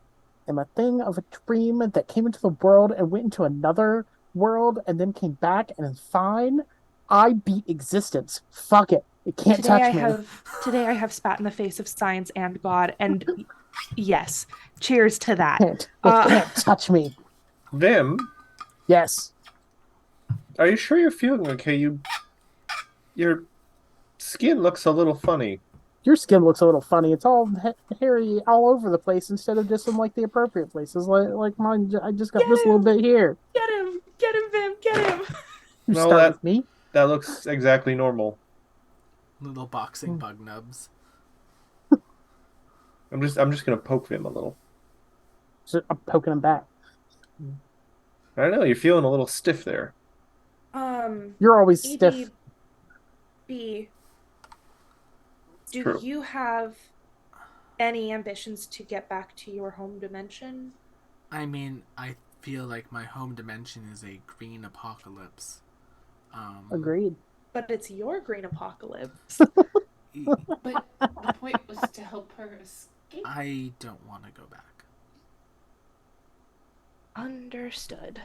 am a thing of a dream that came into the world and went into another world and then came back and is fine. I beat existence. Fuck it. It can't touch me. Today I have spat in the face of science and God, and yes, cheers to that. It can't touch me. Vim? Yes. Are you sure you're feeling okay? Your skin looks a little funny. Your skin looks a little funny. It's all hairy all over the place instead of just in like the appropriate places. Like mine, I just got this little bit here. Get him, Vim, get him. You start with me. That looks exactly normal. Little boxing bug nubs. I'm just gonna poke Vim a little. So I'm poking him back. I don't know. You're feeling a little stiff there. You're always stiff. B. Do you have any ambitions to get back to your home dimension? I mean, I feel like my home dimension is a green apocalypse. Agreed. But it's your green apocalypse. But the point was to help her escape. I don't want to go back. Understood.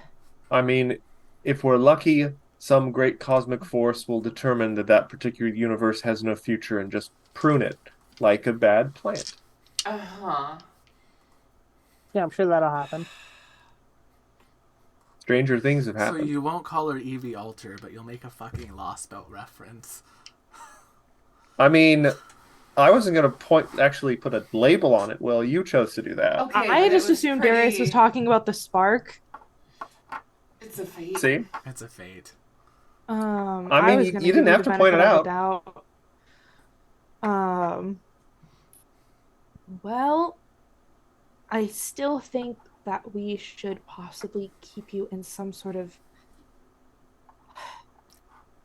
I mean, if we're lucky, some great cosmic force will determine that particular universe has no future and just prune it, like a bad plant. Uh-huh. Yeah, I'm sure that'll happen. Stranger things have happened. So you won't call her Evie Alter, but you'll make a fucking Lost Belt reference. I mean, I wasn't going to actually put a label on it. Well, you chose to do that. Okay, I just assumed Darius was talking about the spark. It's a fate. See? It's a fate. I mean, you didn't have to point it out. Well, I still think that we should possibly keep you in some sort of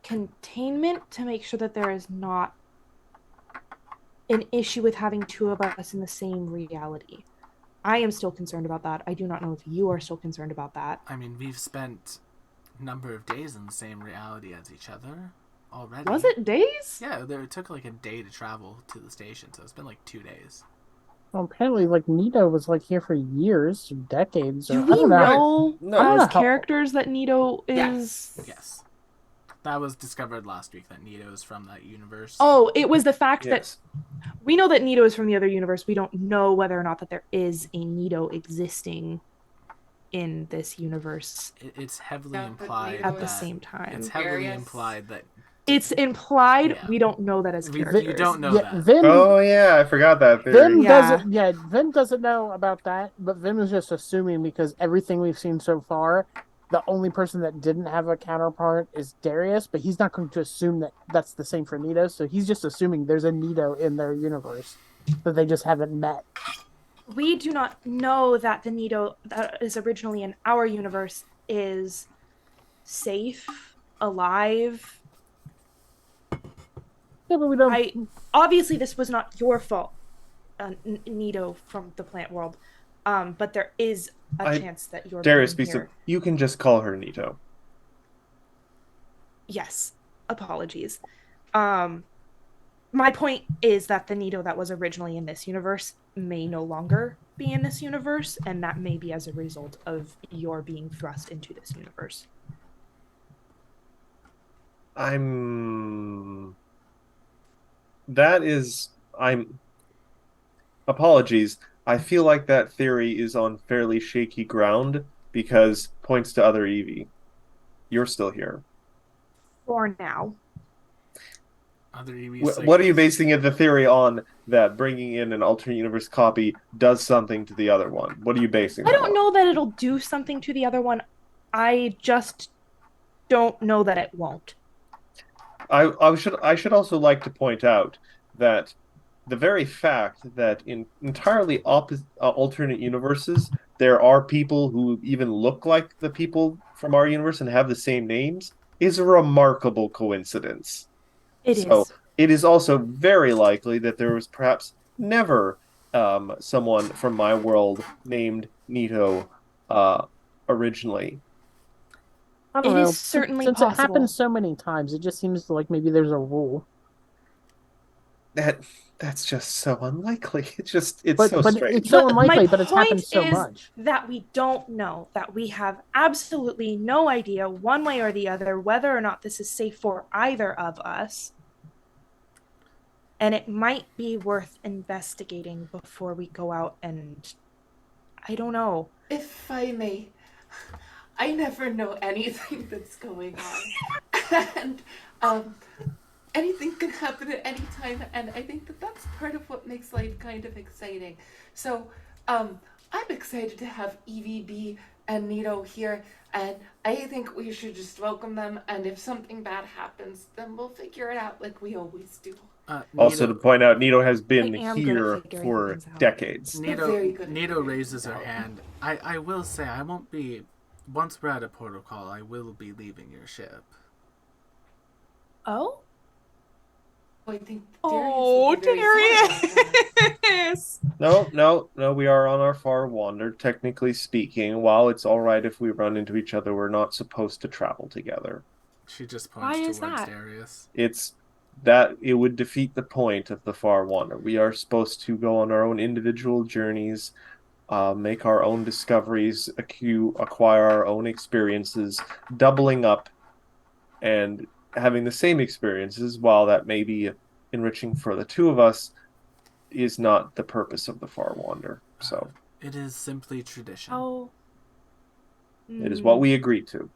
containment to make sure that there is not an issue with having two of us in the same reality. I am still concerned about that. I do not know if you are still concerned about that. I mean, we've spent a number of days in the same reality as each other already. Was it days? Yeah, it took like a day to travel to the station, so it's been like 2 days. Well, apparently, like, Nito was like here for years, or decades. Do we know as characters that Nito is? Yes. That was discovered last week, that Nito is from that universe. Oh, it was the fact that we know that Nito is from the other universe. We don't know whether or not that there is a Nito existing in this universe. It's heavily implied at the same time. It's heavily implied that. It's implied. Yeah. We don't know that as characters. You don't know that. Vim, I forgot that theory. Vim doesn't know about that, but Vim is just assuming because everything we've seen so far, the only person that didn't have a counterpart is Darius, but he's not going to assume that that's the same for Nito, so he's just assuming there's a Nito in their universe that they just haven't met. We do not know that the Nito that is originally in our universe is safe, alive. Yeah, but we don't. Obviously, this was not your fault, Nito from the plant world. But there is a chance that you're Darius, here. You can just call her Nito. Yes, apologies. My point is that the Nito that was originally in this universe may no longer be in this universe, and that may be as a result of your being thrust into this universe. Apologies. I feel like that theory is on fairly shaky ground because points to other Evie. You're still here. For now. Other What are you basing the theory on that bringing in an alternate universe copy does something to the other one? What are you basing I that don't on? know that it'll do something to the other one. I just don't know that it won't. I should also like to point out that the very fact that in entirely opposite alternate universes there are people who even look like the people from our universe and have the same names is a remarkable coincidence. It So is. it is also very likely that there was perhaps never someone from my world named Nito originally. I don't It is know. certainly Since it possible. happens so many times, it just seems like maybe there's a rule. That that's just so unlikely. It's But so it's strange. so My unlikely, but it's point happened so is much. that we don't know, that we have absolutely no idea, one way or the other, whether or not this is safe for either of us. And it might be worth investigating before we go out and I don't know. If I may, I never know anything that's going on. And um, anything can happen at any time, and I think that that's part of what makes life kind of exciting. So, I'm excited to have EVB and Nito here, and I think we should just welcome them, and if something bad happens, then we'll figure it out like we always do. Also, to Nito, point out, Nito has I been am good at here figuring for things out. decades. We're Nito, very good at Nito figuring raises things her out. hand. I will say, I won't be. Once we're at a protocol, I will be leaving your ship. Oh? I think Darius Oh, would be very sad about that. Darius! No, we are on our far wander, technically speaking. While it's all right if we run into each other, we're not supposed to travel together. She just Why points is towards that? Darius. It's that it would defeat the point of the far wander. We are supposed to go on our own individual journeys, make our own discoveries, acquire our own experiences, doubling up and having the same experiences, while that may be enriching for the two of us, is not the purpose of the Far Wander. So It is simply tradition. How it is what we agreed to.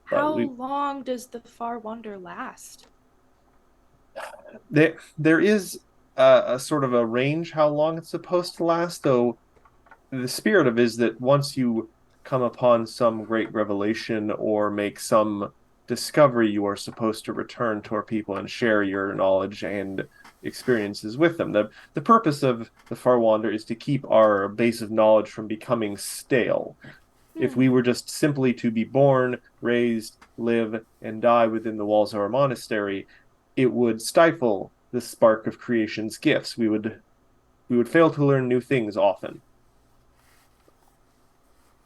how But long does the Far Wander last? there is a sort of a range how long it's supposed to last, though the spirit of it is that once you come upon some great revelation or make some discovery, you are supposed to return to our people and share your knowledge and experiences with them. The purpose of the Far Wander is to keep our base of knowledge from becoming stale. If we were just simply to be born, raised, live, and die within the walls of our monastery, it would stifle the spark of creation's gifts. We would fail to learn new things often.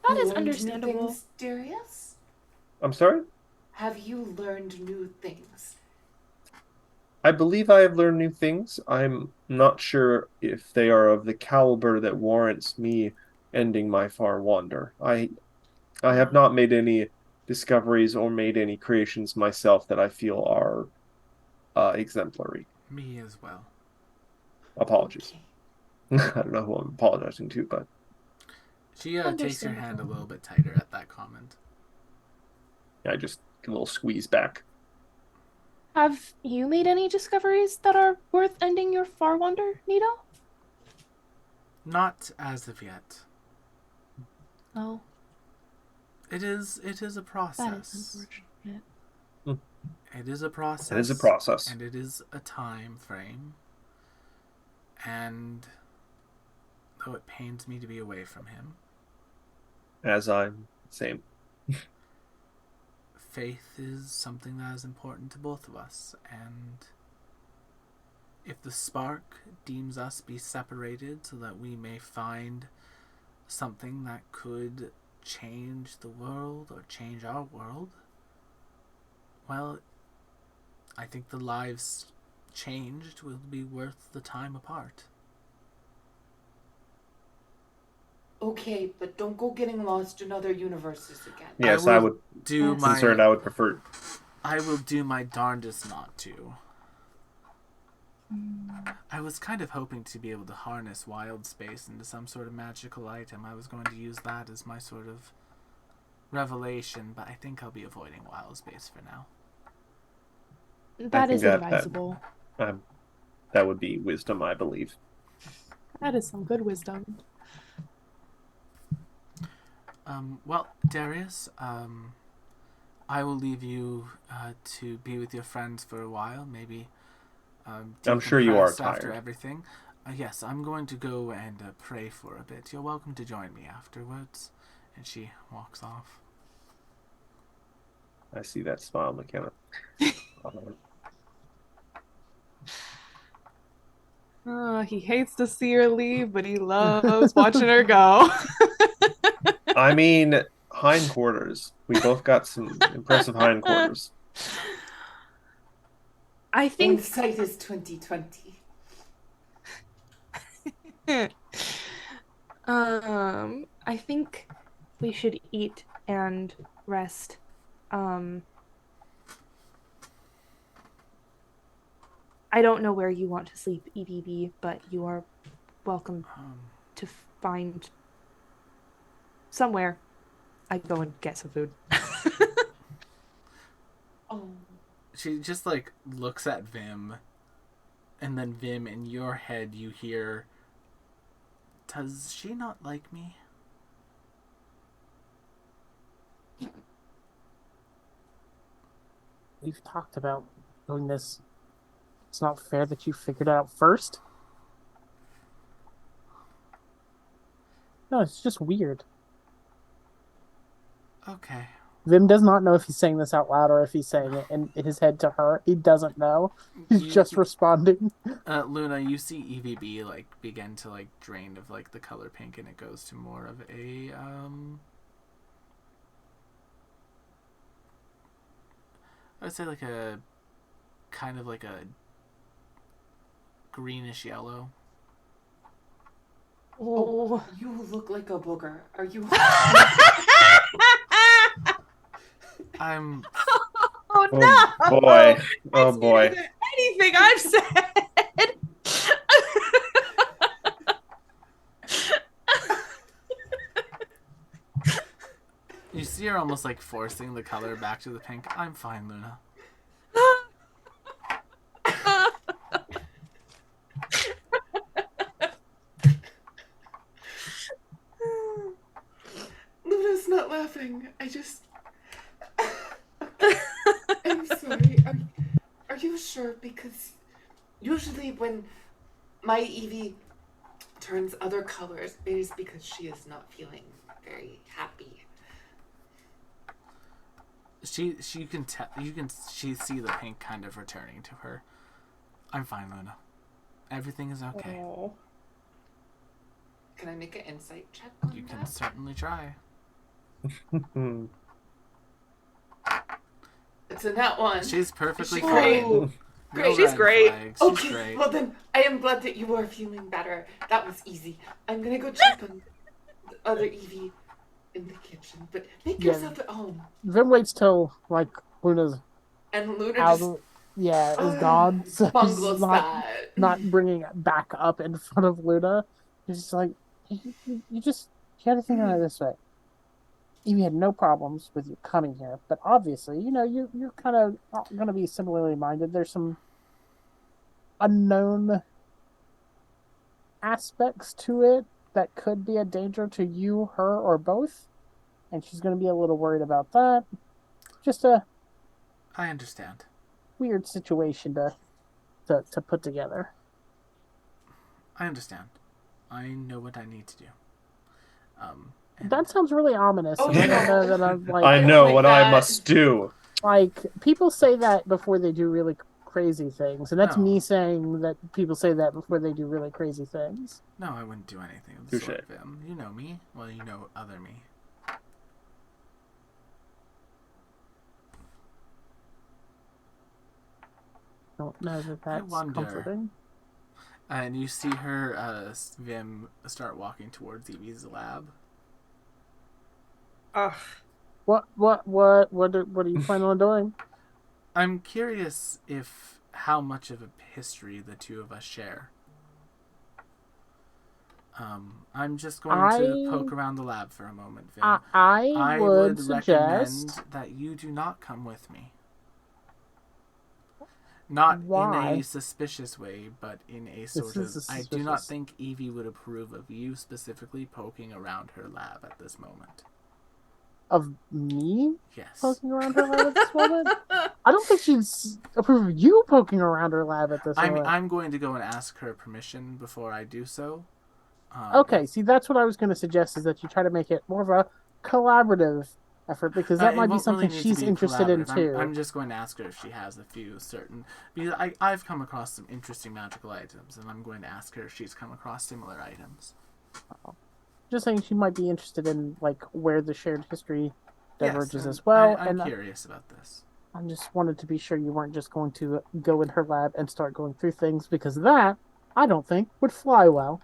That You is learned understandable. New things, Darius? I'm sorry? Have you learned new things? I believe I have learned new things. I'm not sure if they are of the caliber that warrants me ending my far wander. I have not made any discoveries or made any creations myself that I feel are exemplary. Me as well. Apologies. Okay. I don't know who I'm apologizing to, but She takes her hand a little bit tighter at that comment. I just a little squeeze back. Have you made any discoveries that are worth ending your Far Wander, Nito? Not as of yet. Oh, It is a that is process. unfortunate. It is a process. It is a process. And it is a time frame. And though it pains me to be away from him, As I'm same. faith is something that is important to both of us. And if the spark deems us be separated so that we may find something that could change the world or change our world, well, I think the lives changed will be worth the time apart. Okay, but don't go getting lost in other universes again. Yes, I would do concerned I would prefer. I will do my darndest not to. I was kind of hoping to be able to harness wild space into some sort of magical item. I was going to use that as my sort of revelation, but I think I'll be avoiding wild space for now. That is advisable. That would be wisdom, I believe. That is some good wisdom. Well, Darius, I will leave you to be with your friends for a while. Maybe I'm sure you are tired. After everything. Yes, I'm going to go and pray for a bit. You're welcome to join me afterwards. And she walks off. I see that smile, McKenna. He hates to see her leave, but he loves watching her go. I mean, hindquarters. We both got some impressive hindquarters. I think insight is 2020. I think we should eat and rest. I don't know where you want to sleep, EBB, but you are welcome to find somewhere. I go and get some food. Oh. She just like looks at Vim, and then Vim, in your head you hear, does she not like me? We've talked about doing this. It's not fair that you figured it out first. No, it's just weird. Okay. Vim does not know if he's saying this out loud or if he's saying it in his head to her. He doesn't know. He's just responding. Luna, you see EVB like begin to like drain of like the color pink, and it goes to more of a I would say like a kind of like a greenish yellow. Oh, you look like a booger. Are you? I'm. Oh no! Boy! Oh boy! Anything I've said. You see her almost like forcing the color back to the pink. I'm fine, Luna. Luna's not laughing. I'm sorry. Are you sure? Because usually when my Evie turns other colors, it is because she is not feeling very happy. She can she see the pink kind of returning to her. I'm fine, Luna. Everything is okay. Oh. Can I make an insight check on You that? can certainly try. It's a nat one. She's perfectly She's fine. great. No Great. She's red great. flags. Okay, She's great. well then, I am glad that you are feeling better. That was easy. I'm gonna go check on the other Evie in the kitchen, but make yourself at home. Vim waits till like Luna's And Luna out. just Is gone. So bungles he's that. not bringing it back up in front of Luna. He's just like, you had to think about it this way. You had no problems with you coming here, but obviously, you're kind of going to be similarly minded. There's some unknown aspects to it that could be a danger to you, her, or both, and she's going to be a little worried about that. Just I understand. Weird situation to put together. I understand. I know what I need to do. That sounds really ominous. Oh, I no. know that I'm like, I know like what that. I must do. Like, people say that before they do really crazy things, and that's No. me saying that people say that before they do really crazy things. No, I wouldn't do anything of the Touché. sort of him. You know me. Well, you know other me. Don't know that that's wonder. comforting. And you see her, Vim, start walking towards Evie's lab. Ugh. What are you planning on doing? I'm curious how much of a history the two of us share. I'm just going to poke around the lab for a moment, Vim. I would recommend that you do not come with me. Not Why? in a suspicious way, but in a sort of... I do not think Evie would approve of you specifically poking around her lab at this moment. Of me? Yes. Poking around her lab at this moment? I don't think she'd approve of you poking around her lab at this moment. I'm going to go and ask her permission before I do so. Okay, see, that's what I was going to suggest, is that you try to make it more of a collaborative effort, because that might be something she's interested in too. I'm just going to ask her if she has a few certain... Because I've come across some interesting magical items, and I'm going to ask her if she's come across similar items. Just saying she might be interested in, like, where the shared history diverges as well. I'm curious about this. I just wanted to be sure you weren't just going to go in her lab and start going through things, because that, I don't think, would fly well.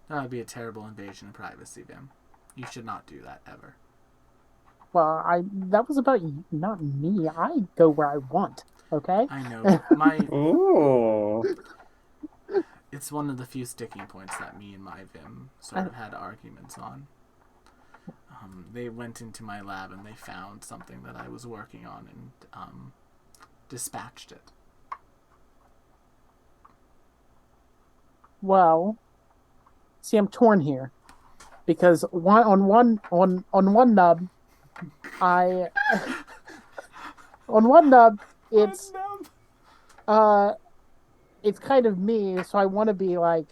That would be a terrible invasion of privacy, Vim. You should not do that ever. Well, that was about not me. I go where I want, okay? I know. Ooh. It's one of the few sticking points that me and my Vim sort of had arguments on. They went into my lab and they found something that I was working on and dispatched it. Well, see, I'm torn here, because on one nub, it's kind of me, so I want to be like,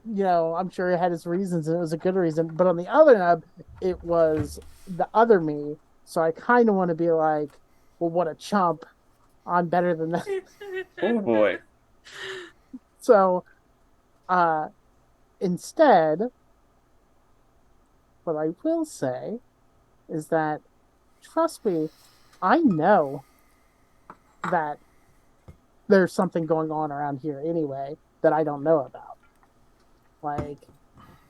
I'm sure it had its reasons and it was a good reason, but on the other nub, it was the other me, so I kind of want to be like, well, what a chump, I'm better than that. Oh boy. So, instead, what I will say is that, trust me, I know that there's something going on around here anyway that I don't know about. Like,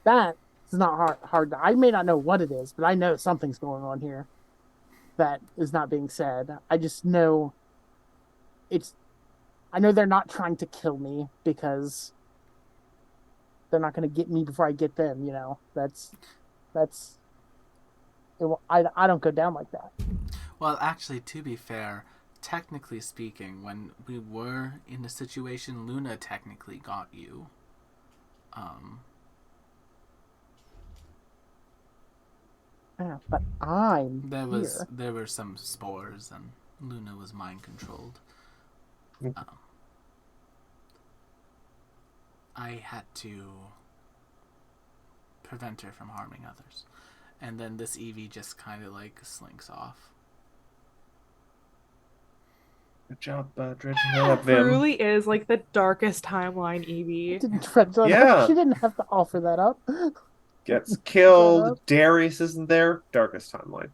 that is not hard to... I may not know what it is, but I know something's going on here that is not being said. I just know I know they're not trying to kill me, because they're not going to get me before I get them, I don't go down like that. Well, actually, to be fair, technically speaking, when we were in a situation, Luna technically got you. Yeah, but there were some spores, and Luna was mind controlled. I had to prevent her from harming others, and then this Eevee just kind of like slinks off. Good job, dredging that up, Vim. It really is like the darkest timeline, Eevee. She didn't have to offer that up. Gets killed. Darius isn't there. Darkest timeline.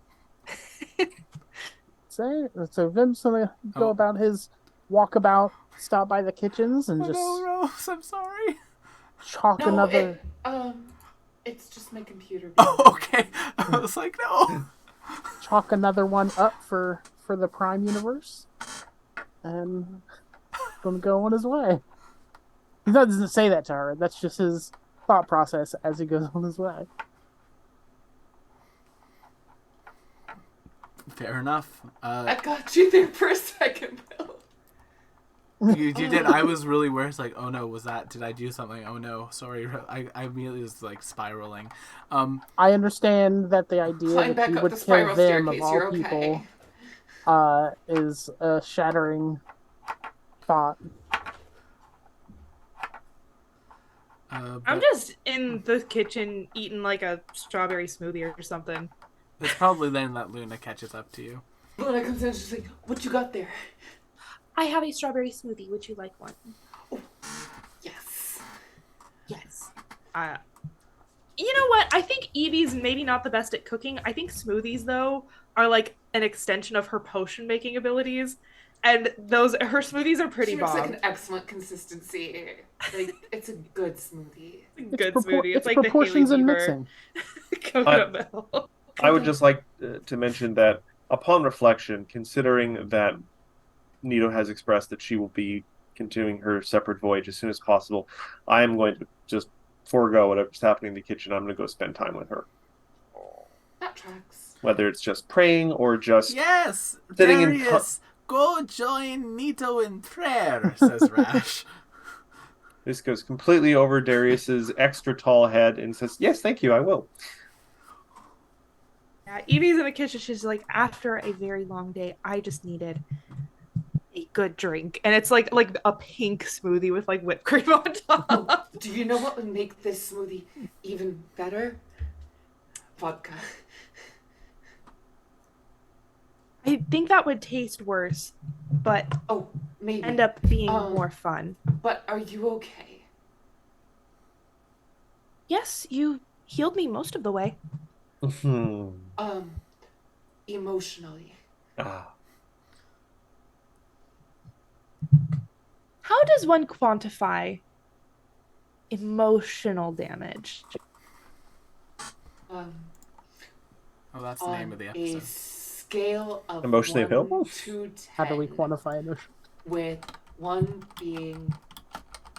So Vim's gonna go about his walkabout, stop by the kitchens, and just... No, Rose, I'm sorry. Chalk another... It's just my computer. Oh, okay. I was like, no. Chalk another one up for the Prime Universe. And gonna go on his way. He doesn't say that to her. That's just his thought process as he goes on his way. Fair enough. I got you there for a second, Bill. You did. I was really worried. It's like, oh no, did I do something? Oh no, sorry. I immediately was like spiraling. I understand that the idea that he would kill them of all people is a shattering thought. I'm just in the kitchen eating like a strawberry smoothie or something. It's probably then that Luna catches up to you. Luna comes in, she's like, what you got there? I have a strawberry smoothie. Would you like one? Oh, yes. Yes. You know what? I think Evie's maybe not the best at cooking. I think smoothies, though, are like an extension of her potion making abilities. And her smoothies are pretty bomb. She makes like an excellent consistency. Like, it's a good smoothie. Smoothie. It's like proportions the Haley and Bieber mixing. coconut milk. I would just like to mention that upon reflection, considering that Nito has expressed that she will be continuing her separate voyage as soon as possible. I am going to just forego whatever's happening in the kitchen. I'm going to go spend time with her. That tracks. Whether it's just praying or just Yes, sitting Darius, go join Nito in prayer, says Rash. This goes completely over Darius's extra tall head and says, "Yes, thank you, I will." Yeah, Evie's in the kitchen. She's like, after a very long day, I just needed a good drink, and it's like a pink smoothie with like whipped cream on top. Oh, do you know what would make this smoothie even better? Vodka. I think that would taste worse, but maybe end up being more fun. But are you okay? Yes, you healed me most of the way. Emotionally. How does one quantify emotional damage? That's the name of the episode. A scale of Emotionally 1 available? to 10. How do we quantify emotion? With 1 being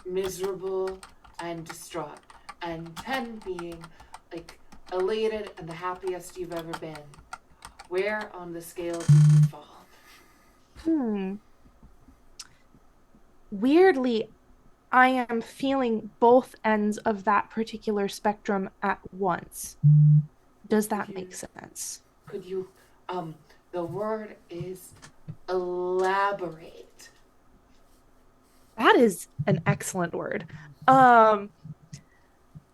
miserable and distraught, and 10 being like elated and the happiest you've ever been. Where on the scale do you fall? Weirdly, I am feeling both ends of that particular spectrum at once. Does that make sense? Could you, the word is elaborate. That is an excellent word.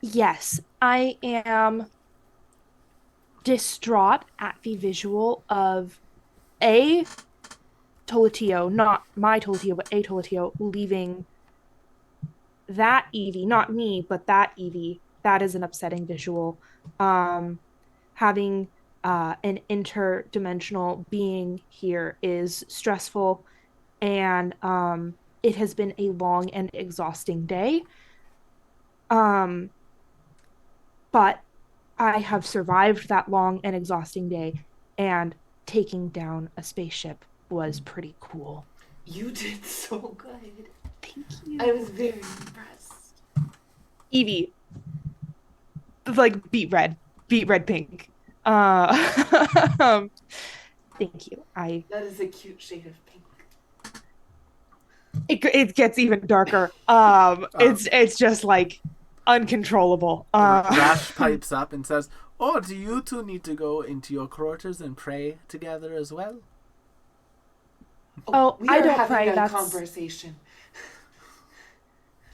Yes, I am distraught at the visual of a Tolatio, not my Tolatio, but a Tolatio leaving that Evie, not me, but that Evie. That is an upsetting visual. Having an interdimensional being here is stressful, and it has been a long and exhausting day. But I have survived that long and exhausting day, and taking down a spaceship was pretty cool. You did so good. Thank you. I was very impressed. Evie, like beet red pink. Thank you. That is a cute shade of pink. It gets even darker. It's just like uncontrollable. Rash pipes up and says, "Oh, do you two need to go into your quarters and pray together as well?" Oh, I don't pray. That's conversation.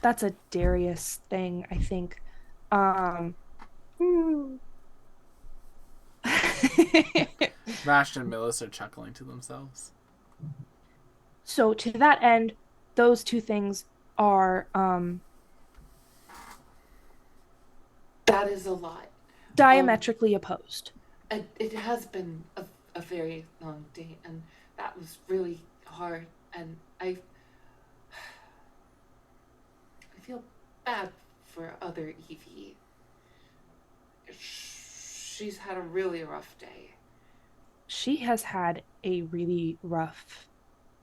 That's a Darius thing, I think. Rash and Millis are chuckling to themselves. So to that end, those two things are that is a lot. Diametrically opposed. It has been a very long day, and that was really hard, and I feel bad for other Evie. She's had a really rough day. She has had a really rough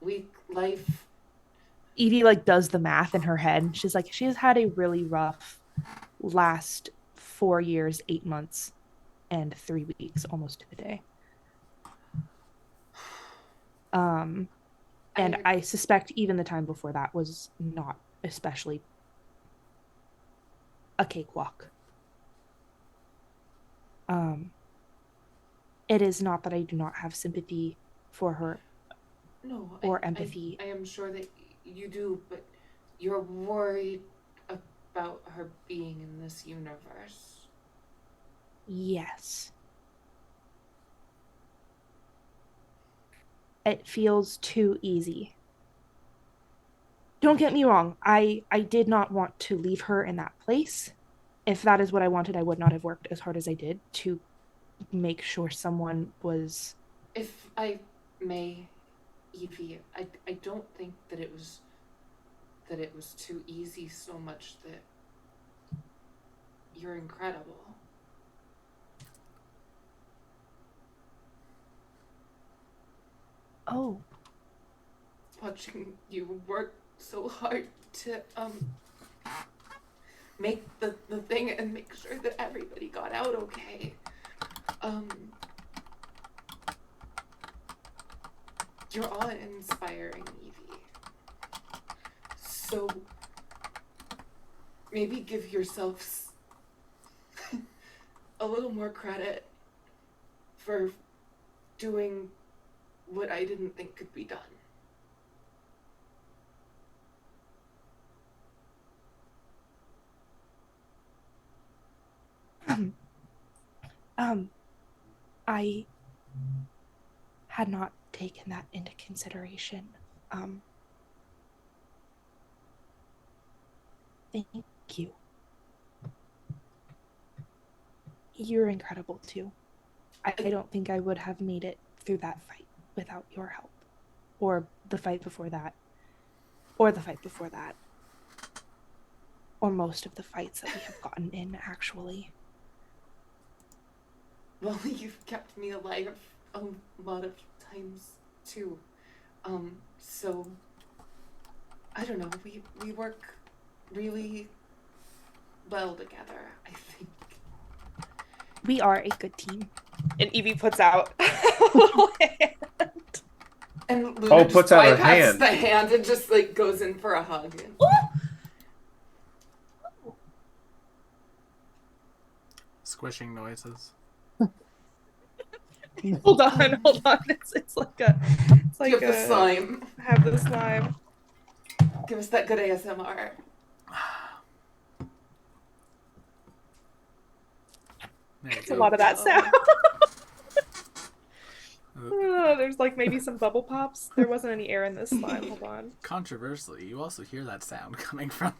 week. Life. Evie like does the math in her head. She's like, she has had a really rough last 4 years, 8 months, and 3 weeks, almost to the day. And I suspect even the time before that was not especially a cakewalk. It is not that I do not have sympathy for her. No, or empathy. I am sure that you do, but you're worried about her being in this universe. Yes. It feels too easy. Don't get me wrong. I did not want to leave her in that place. If that is what I wanted, I would not have worked as hard as I did to make sure someone was... If I may, Evie, I don't think that it was too easy so much that you're incredible. Oh. watching you work so hard to make the thing and make sure that everybody got out okay. You're all inspiring, Evie. So maybe give yourselves a little more credit for doing what I didn't think could be done. I had not taken that into consideration. Thank you. You're incredible too. I don't think I would have made it through that fight without your help. Or the fight before that. Or the fight before that. Or most of the fights that we have gotten in, actually. Well, you've kept me alive a lot of times too. So I don't know, we work really well together, I think. We are a good team. And Evie puts out a little hand. And Luna puts out her hand. the hand and just like goes in for a hug. And... Squishing noises. Hold on. It's like Give the slime. Have the slime. Give us that good ASMR. It's a lot of that sound. There's like maybe some bubble pops. There wasn't any air in this slime. Hold on. Controversially, you also hear that sound coming from.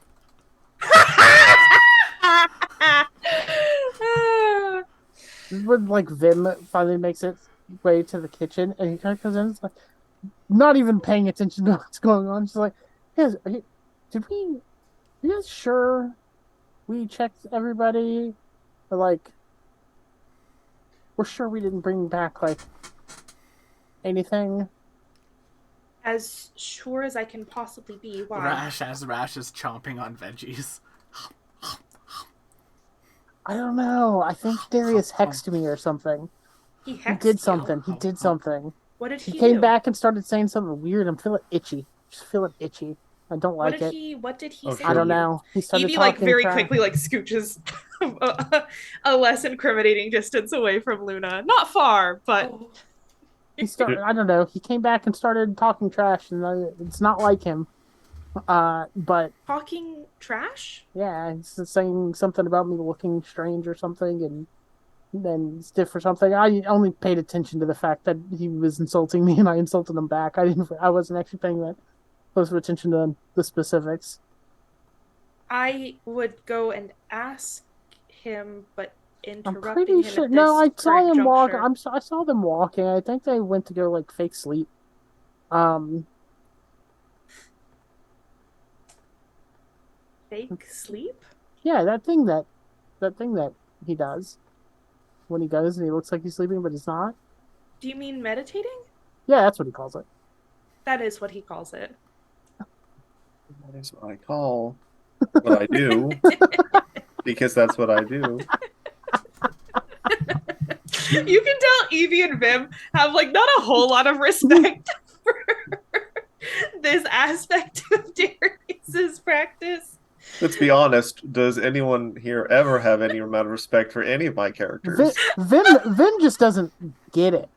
This is when like Vim finally makes its way to the kitchen, and he kind of comes in, it's like not even paying attention to what's going on. She's like, "Yes, are you guys sure we checked everybody? Or like, we're sure we didn't bring back like anything?" As sure as I can possibly be. Why? Rash is chomping on veggies. I don't know. I think Darius hexed me or something. He did something. He did something. What did he do? He came back and started saying something weird. I'm feeling itchy. Just feeling itchy. I don't like it. What did he say? I don't know. He started Evie talking like very quickly like scooches a less incriminating distance away from Luna. Not far, but he started. I don't know. He came back and started talking trash, and it's not like him. But talking trash? Yeah, he's saying something about me looking strange or something, and then stiff or something. I only paid attention to the fact that he was insulting me, and I insulted him back. I wasn't actually paying that close of attention to the specifics. I would go and ask him, but interrupting I'm pretty him sure. at No, I this saw him walk. juncture. I saw them walking. I think they went to go like fake sleep. Fake sleep? Yeah, that thing that he does when he goes and he looks like he's sleeping, but he's not. Do you mean meditating? Yeah, that's what he calls it. That is what he calls it. That is what I call what I do. Because that's what I do. You can tell Evie and Vim have like not a whole lot of respect for this aspect of Darius's practice. Let's be honest. Does anyone here ever have any amount of respect for any of my characters? Vim just doesn't get it.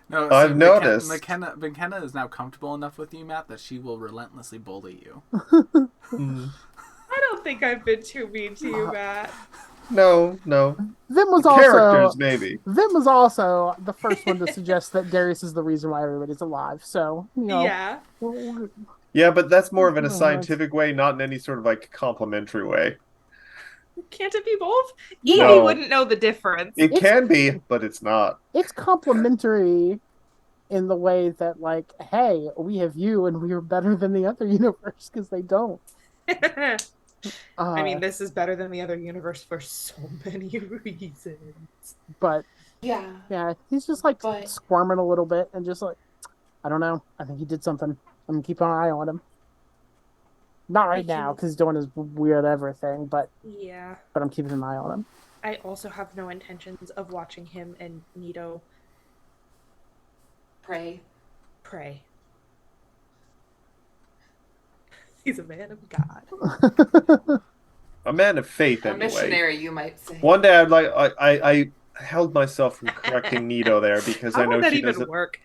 No, I've noticed. McKenna is now comfortable enough with you, Matt, that she will relentlessly bully you. I don't think I've been too mean to you, Matt. No. Vim was characters, maybe. Vim was also the first one to suggest that Darius is the reason why everybody's alive. So, you know. Yeah. Yeah, but that's more of in a scientific way, not in any sort of like complimentary way. Can't it be both? Evie wouldn't know the difference. It can be, but it's not. It's complimentary in the way that, like, hey, we have you and we are better than the other universe because they don't. I mean, this is better than the other universe for so many reasons. But yeah, he's just like squirming a little bit and just like, I don't know. I think he did something. I'm gonna keep an eye on him. Not right now because he's doing his weird everything, but yeah. But I'm keeping an eye on him. I also have no intentions of watching him and Nito Pray. He's a man of God. A man of faith, A anyway. missionary, you might say. One day I held myself from correcting Nito there because I know she doesn't work.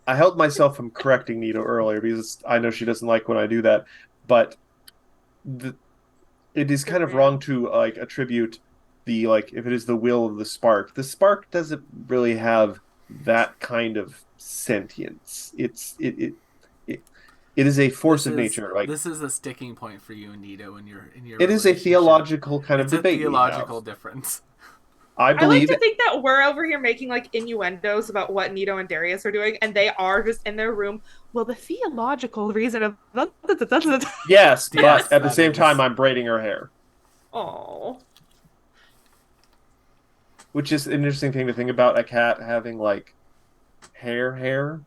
I held myself from correcting Nito earlier because I know she doesn't like when I do that, but it is kind of wrong to attribute the if it is the will of the spark. The spark doesn't really have that kind of sentience. It is a force of nature. This is a sticking point for you and Nito in your It is a theological kind of debate. It's a theological difference. I like to think that we're over here making innuendos about what Nito and Darius are doing, and they are just in their room. Well, the theological reason of yes, but at the same time, I'm braiding her hair. Oh, which is an interesting thing to think about, a cat having hair.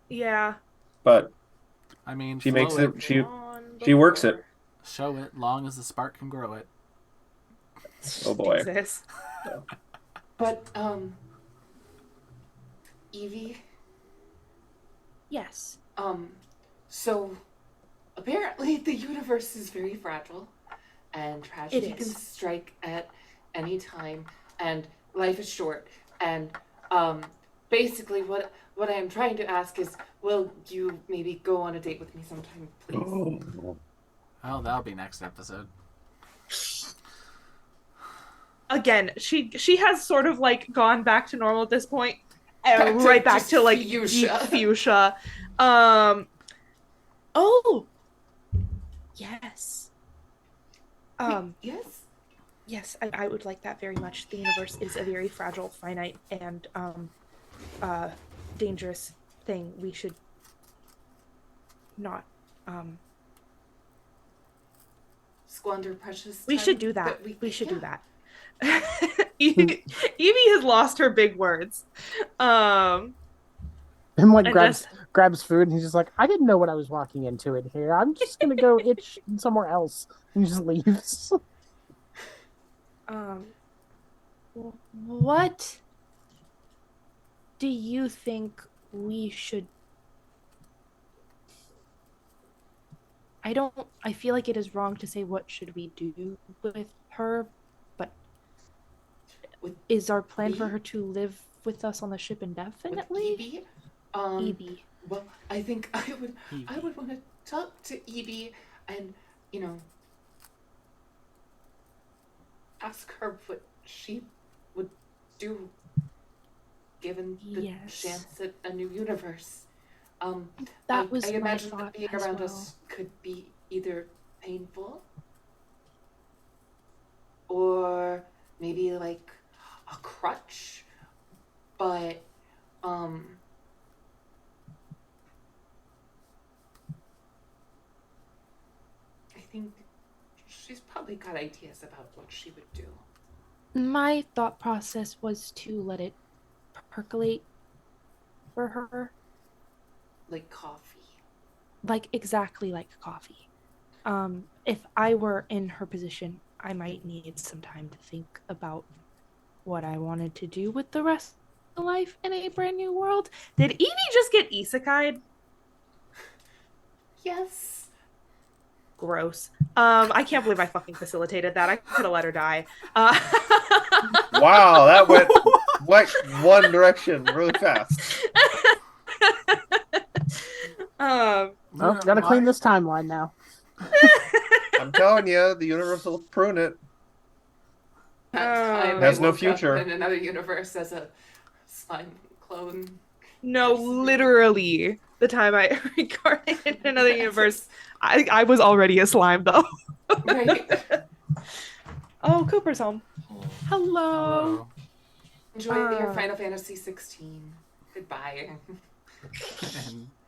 Yeah, but I mean, she makes it. She works it. Show it long as the spark can grow it. Oh boy. But Evie. Yes. So apparently the universe is very fragile, and tragedy can strike at any time, and life is short. And basically, what I am trying to ask is, will you maybe go on a date with me sometime, please? Oh, that'll be next episode. Again, she has sort of gone back to normal at this point, right back to fuchsia. Oh, yes. Yes, I would like that very much. The universe is a very fragile, finite, and dangerous thing. We should not squander precious time. We should do that. We should do that. Evie has lost her big words. And grabs food and he's just like, I didn't know what I was walking into in here. I'm just gonna go itch somewhere else. And he just leaves. What do you think we should? I feel like it is wrong to say what should we do with her, but is our plan for her to live with us on the ship indefinitely? Evie? Well, I think I would want to talk to Evie and, ask her what she would do given the chance at a new universe. That was I imagine my thought that being around us could be either painful or maybe a crutch, but I think she's probably got ideas about what she would do. My thought process was to let it percolate for her. Like coffee. Exactly like coffee. If I were in her position, I might need some time to think about what I wanted to do with the rest of life in a brand new world. Did Evie just get isekai'd? Yes. Gross. I can't believe I fucking facilitated that. I could have let her die. Wow, that went one direction really fast. Gotta clean this timeline now. I'm telling you, the universe will prune it. It has no future. In another universe as a slime clone. No, literally. The time I recorded in another universe, I was already a slime though. Right. Oh, Cooper's home. Hello. Enjoy your Final Fantasy 16. Goodbye.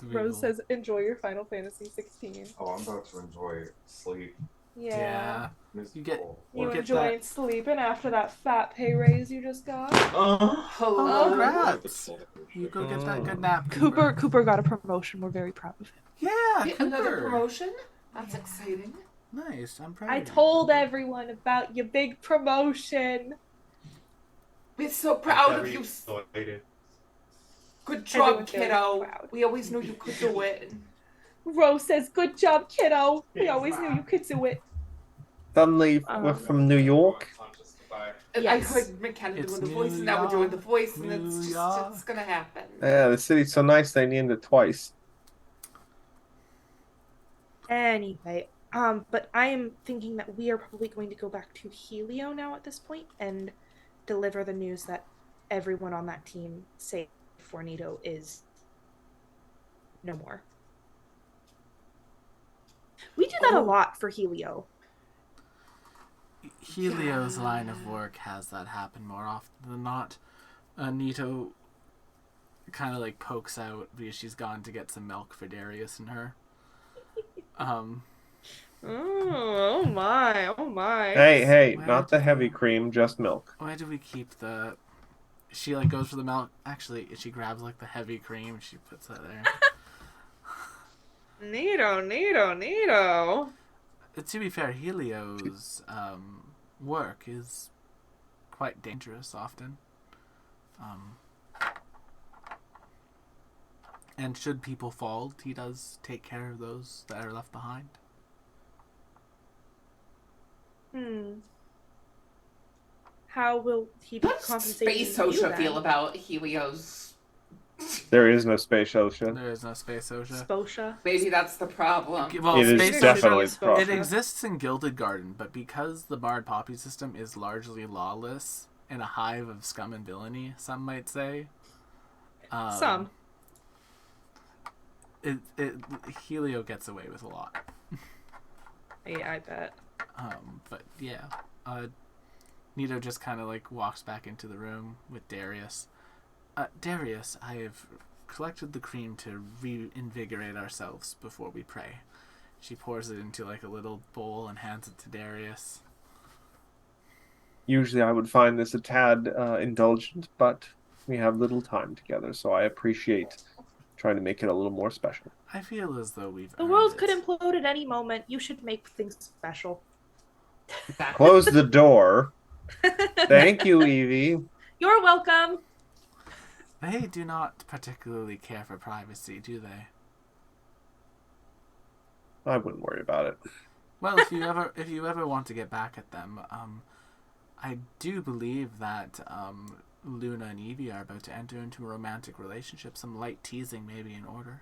Rose says, enjoy your Final Fantasy 16. Oh, I'm about to enjoy sleep. Yeah. You get enjoying sleeping after that fat pay raise you just got? Oh, congrats! You go get that good nap, Cooper got a promotion. We're very proud of him. Yeah, Cooper. Another promotion? That's exciting. Nice. I'm proud. I told everyone about your big promotion. We're so proud of you. Good job, kiddo. We always knew you could do it. Rose says, "Good job, kiddo. We always knew you could do it." Suddenly, we're from New York. Yes. I heard McKenna doing the voice, and now we're doing the voice, and it's gonna happen. Yeah, the city's so nice they named it twice. Anyway, but I am thinking that we are probably going to go back to Helio now at this point and deliver the news that everyone on that team, save Fornito, is no more. We do that a lot for Helio. Helio's line of work has that happen more often than not. Nito kind of like pokes out because she's gone to get some milk for Darius and her. Oh my. Hey, not the heavy cream, just milk. Why do we keep the... She like goes for the milk. Actually, she grabs like the heavy cream and she puts that there. Neato. To be fair, Helio's work is quite dangerous often. And should people fall, he does take care of those that are left behind. How will he be compensating? Space OSHA feel about Helio's? There is no space OSHA. There is no space OSHA. Sposha? Maybe that's the problem. Well, it is definitely the problem. It exists in Gilded Garden, but because the Barred Poppy system is largely lawless and a hive of scum and villainy, some might say. Helio gets away with a lot. Yeah, I bet. But yeah, Nito just kind of like walks back into the room with Darius. Darius, I have collected the cream to reinvigorate ourselves before we pray. She pours it into like a little bowl and hands it to Darius. Usually I would find this a tad indulgent, but we have little time together, so I appreciate trying to make it a little more special. I feel as though the world could implode at any moment. You should make things special. Close the door. Thank you, Evie. You're welcome. They do not particularly care for privacy, do they? I wouldn't worry about it. Well, if you ever want to get back at them, I do believe that Luna and Evie are about to enter into a romantic relationship. Some light teasing may be in order.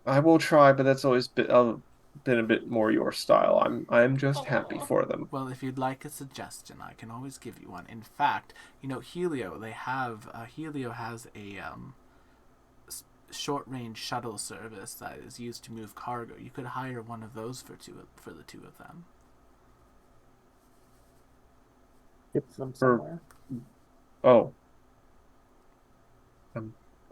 I will try, but that's always been a bit more your style. I'm just happy for them. Well, if you'd like a suggestion, I can always give you one. In fact, Helio, Helio has a short-range shuttle service that is used to move cargo. You could hire one of those for the two of them. Get them somewhere. Oh.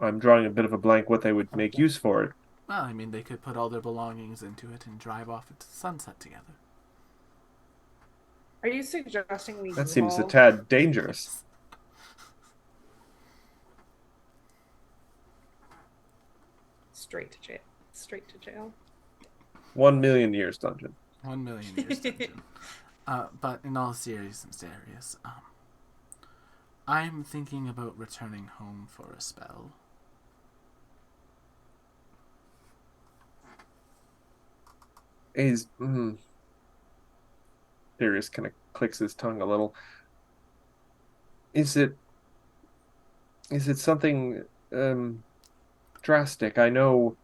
I'm drawing a bit of a blank what they would make use for it. Well, I mean, they could put all their belongings into it and drive off into the sunset together. Are you suggesting we... That seems a tad dangerous. Straight to jail. 1 million years dungeon. 1 million years dungeon. But in all seriousness, Darius, I'm thinking about returning home for a spell. Darius kind of clicks his tongue a little. Is it something drastic? I know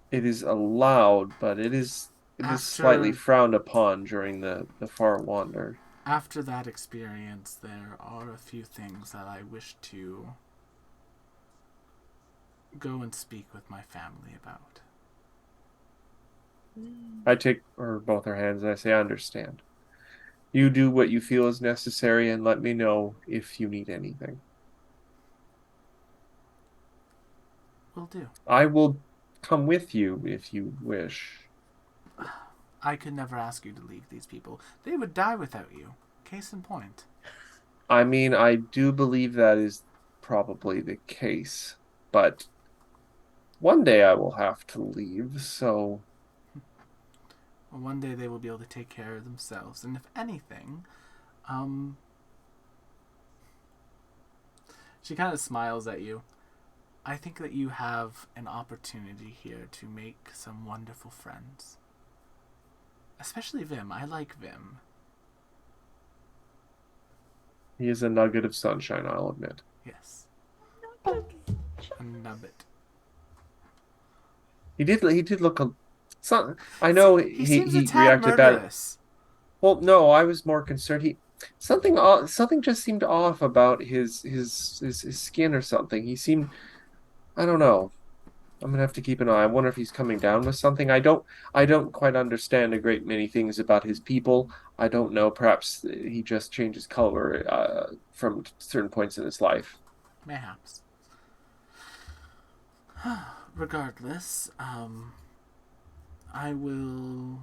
it is allowed, but it is slightly frowned upon during the Far Wander. After that experience, there are a few things that I wish to go and speak with my family about. I take both her hands and I say, I understand. You do what you feel is necessary and let me know if you need anything. Will do. I will come with you if you wish. I could never ask you to leave these people. They would die without you. Case in point. I mean, I do believe that is probably the case, but one day I will have to leave, so... Well, one day they will be able to take care of themselves, and if anything, she kind of smiles at you. I think that you have an opportunity here to make some wonderful friends. Especially Vim. I like Vim. He is a nugget of sunshine, I'll admit. Yes. A nubbit. He did look I know he seems a tad reacted murderous. bad. Well, no, I was more concerned. Something just seemed off about his skin or something. He seemed, I don't know. I'm gonna have to keep an eye. I wonder if he's coming down with something. I don't quite understand a great many things about his people. I don't know. Perhaps he just changes color from certain points in his life. Mayhaps. Regardless, I will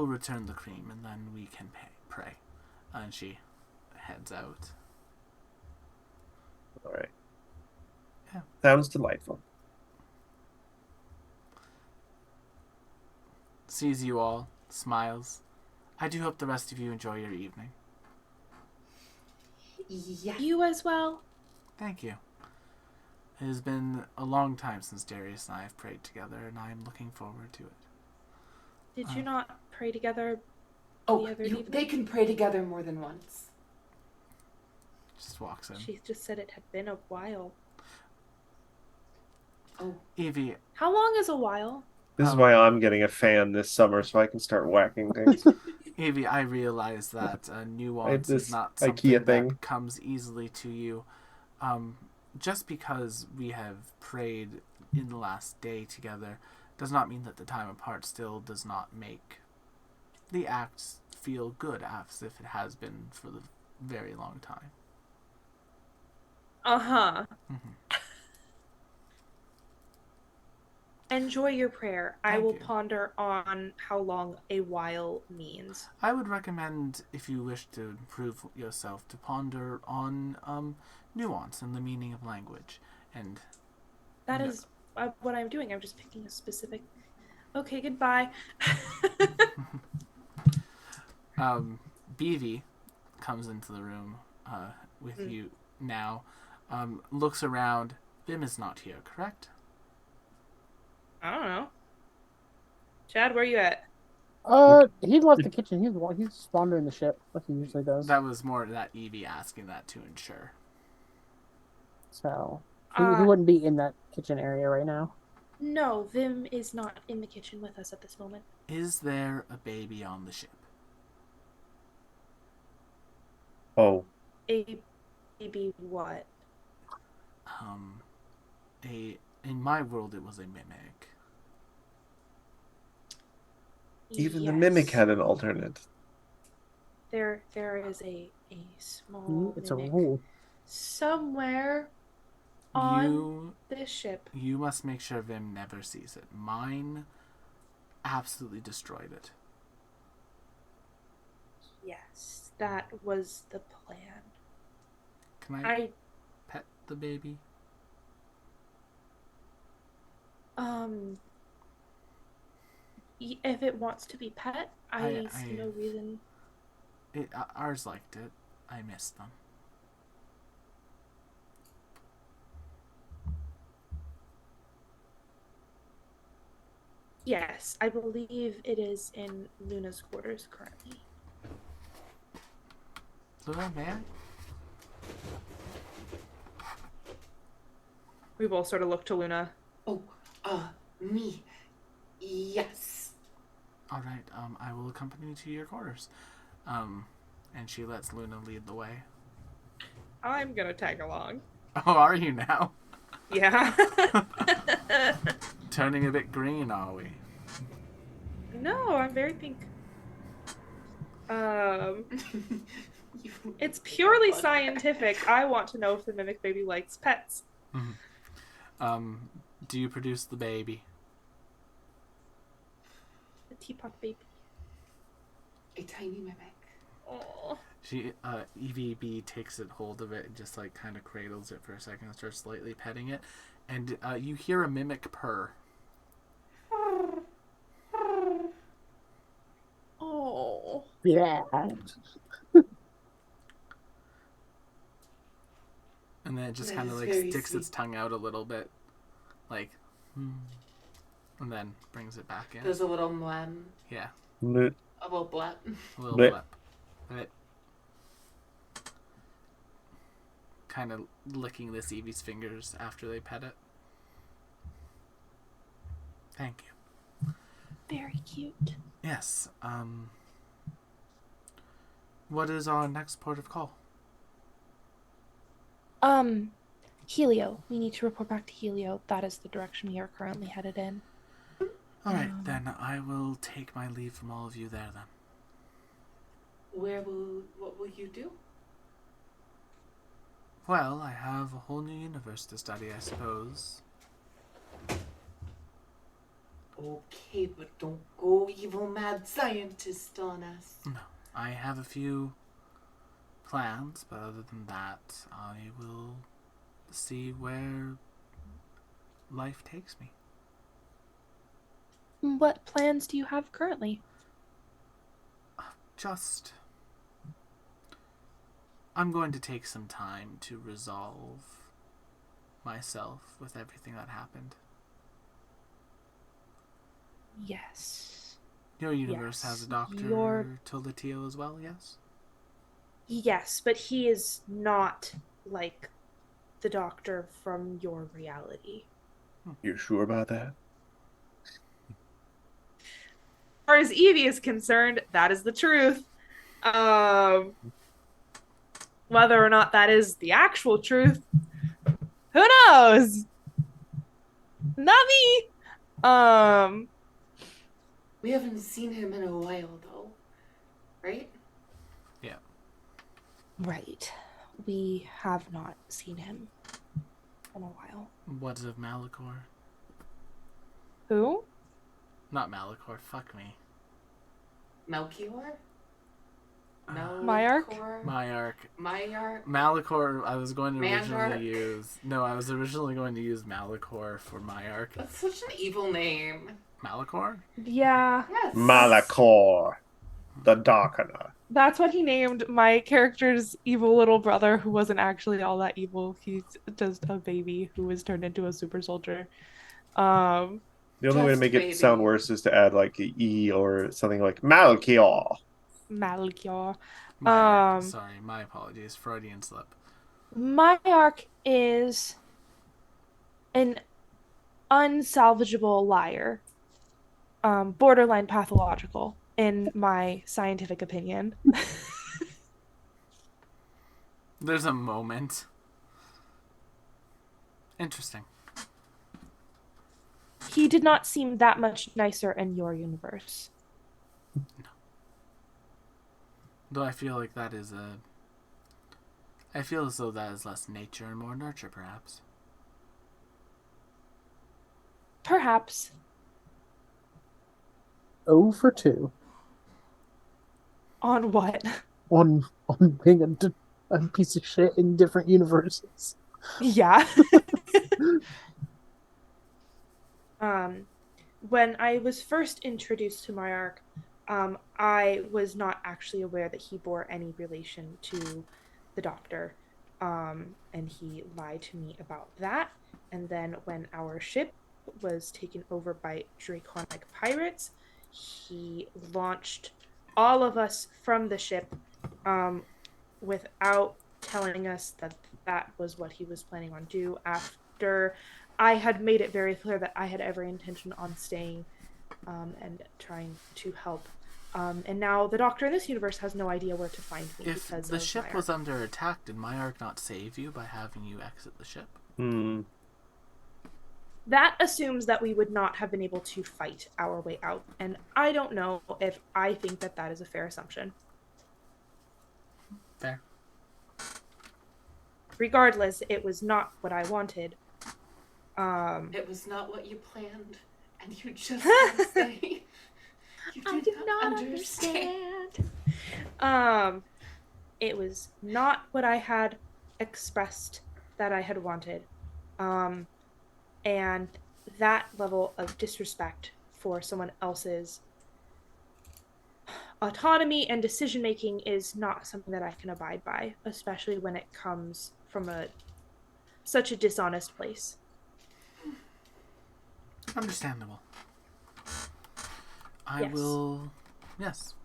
return the cream and then we can pray. And she heads out. All right. Yeah. Sounds delightful. Sees you all, smiles. I do hope the rest of you enjoy your evening. Yeah. You as well. Thank you. It has been a long time since Darius and I have prayed together, and I am looking forward to it. Did you not pray together the other evening? They can pray together more than once. Just walks in. She just said it had been a while. Oh. Evie. How long is a while? This is why I'm getting a fan this summer, so I can start whacking things. Evie, I realize that nuance is not something IKEA thing that comes easily to you. Just because we have prayed in the last day together does not mean that the time apart still does not make the acts feel good, as if it has been for the very long time. Uh-huh. Mm-hmm. Enjoy your prayer. I Thank will you. ponder on how long a while means. I would recommend, if you wish to improve yourself, to ponder on nuance and the meaning of language. And that is what I'm doing. I'm just picking a specific... Okay, goodbye. BV comes into the room with you now, looks around. Vim is not here, correct? I don't know. Chad, where you at? He left the kitchen. He's wandering the ship, like he usually does. That was more that Evie asking that to ensure. So he wouldn't be in that kitchen area right now. No, Vim is not in the kitchen with us at this moment. Is there a baby on the ship? Oh. A baby what? In my world, it was a mimic. Even the mimic had an alternate. There is a small It's a mimic rule. somewhere on this ship. You must make sure Vim never sees it. Mine absolutely destroyed it. Yes, that was the plan. Can I pet the baby? If it wants to be pet, I see no reason. Ours liked it. I missed them. Yes, I believe it is in Luna's quarters currently. Luna, man? We both sort of look to Luna. Oh, me. Yes. All right, I will accompany you to your quarters. And she lets Luna lead the way. I'm gonna tag along. Oh, are you now? Yeah. Turning a bit green, are we? No, I'm very pink. It's purely scientific. I want to know if the mimic baby likes pets. Mm-hmm. Do you produce the baby? teapot baby. A tiny mimic. Oh. She, EVB takes it hold of it and just, like, kind of cradles it for a second and starts slightly petting it. And, you hear a mimic purr. Oh. Yeah. And then it just That kind of, is like, very sticks sweet. its tongue out a little bit. Like, and then brings it back in. There's a little mlem. Yeah. Bleh. A little blep. A little Bleh. blip. But kind of licking this Eevee's fingers after they pet it. Thank you. Very cute. Yes. What is our next port of call? Helio. We need to report back to Helio. That is the direction we are currently headed in. All right, then I will take my leave from all of you there then. What will you do? Well, I have a whole new universe to study, I suppose. Okay, but don't go evil mad scientist on us. No, I have a few plans, but other than that, I will see where life takes me. What plans do you have currently? I'm going to take some time to resolve myself with everything that happened. Yes. Your universe has a doctor, Tildatio, as well, yes? Yes, but he is not like the doctor from your reality. You're sure about that? As far as Evie is concerned, that is the truth. Whether or not that is the actual truth, who knows? Not me. We haven't seen him in a while, though. Right? Yeah. Right. We have not seen him in a while. What of Malachor? Who? Not Malachor, fuck me. Melchior? Myark? Myark? Malachor, I was going to Mandark? originally use... No, I was originally going to use Malachor for Myark. That's such an evil name. Malachor? Yeah. Yes. Malachor, the Darkener. That's what he named my character's evil little brother, who wasn't actually all that evil. He's just a baby who was turned into a super soldier. The only way to Just make baby. it sound worse is to add like an E or something like Malchior. Malchior. Myark, sorry, my apologies. Freudian slip. Myark is an unsalvageable liar. Borderline pathological, in my scientific opinion. There's a moment. Interesting. He did not seem that much nicer in your universe. No. Though I feel like that is I feel as though that is less nature and more nurture, perhaps. Perhaps. 0 for 2. On what? On being a piece of shit in different universes. Yeah. When I was first introduced to Myark, I was not actually aware that he bore any relation to the Doctor, and he lied to me about that. And then when our ship was taken over by draconic pirates, he launched all of us from the ship, without telling us that that was what he was planning on do after I had made it very clear that I had every intention on staying, and trying to help. And now the Doctor in this universe has no idea where to find me. If because the ship Myark. was under attack, did Myark not save you by having you exit the ship? That assumes that we would not have been able to fight our way out. And I don't know if I think that that is a fair assumption. Fair. Regardless, it was not what I wanted. It was not what you planned, and you just can't say. I do not understand. It was not what I had expressed that I had wanted. And that level of disrespect for someone else's autonomy and decision making is not something that I can abide by, especially when it comes from such a dishonest place. Understandable. Yes.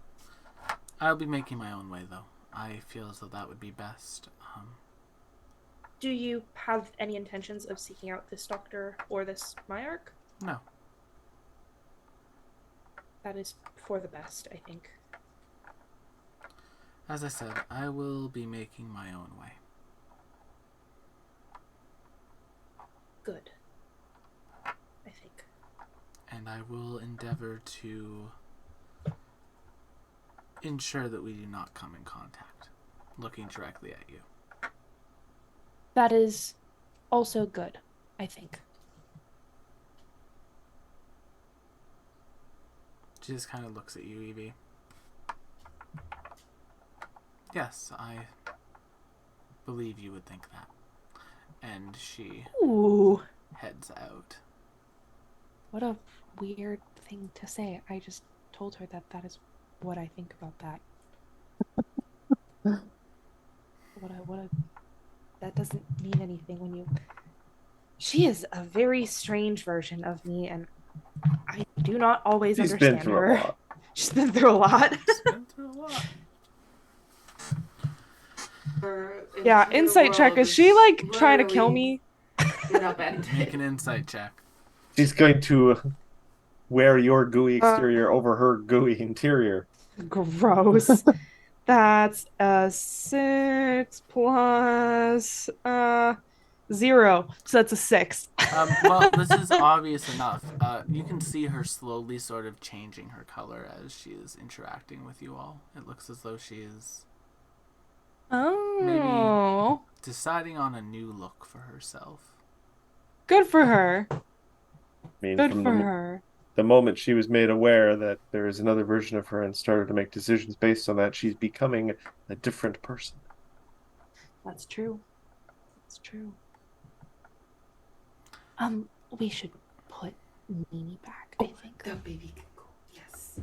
I'll be making my own way, though. I feel as though that would be best. Do you have any intentions of seeking out this doctor or this Myarch? No. That is for the best, I think. As I said, I will be making my own way. Good. I think. And I will endeavor to ensure that we do not come in contact, looking directly at you. That is also good, I think. She just kind of looks at you, Evie. Yes, I believe you would think that. And she heads out. What a weird thing to say. I just told her that is what I think about that. That doesn't mean anything when you... She is a very strange version of me, and I do not always understand her. A lot. She's been through a lot. Yeah, insight check. Is she like trying to kill me? Make an insight check. She's going to wear your gooey exterior over her gooey interior. Gross. That's a 6 plus 0. So that's a 6. Well, this is obvious enough. You can see her slowly sort of changing her color as she is interacting with you all. It looks as though she is maybe deciding on a new look for herself. Good for her. I mean, Good for her. The moment she was made aware that there is another version of her and started to make decisions based on that, she's becoming a different person. That's true. That's true. We should put Nini back, I think. The baby can go. Yes.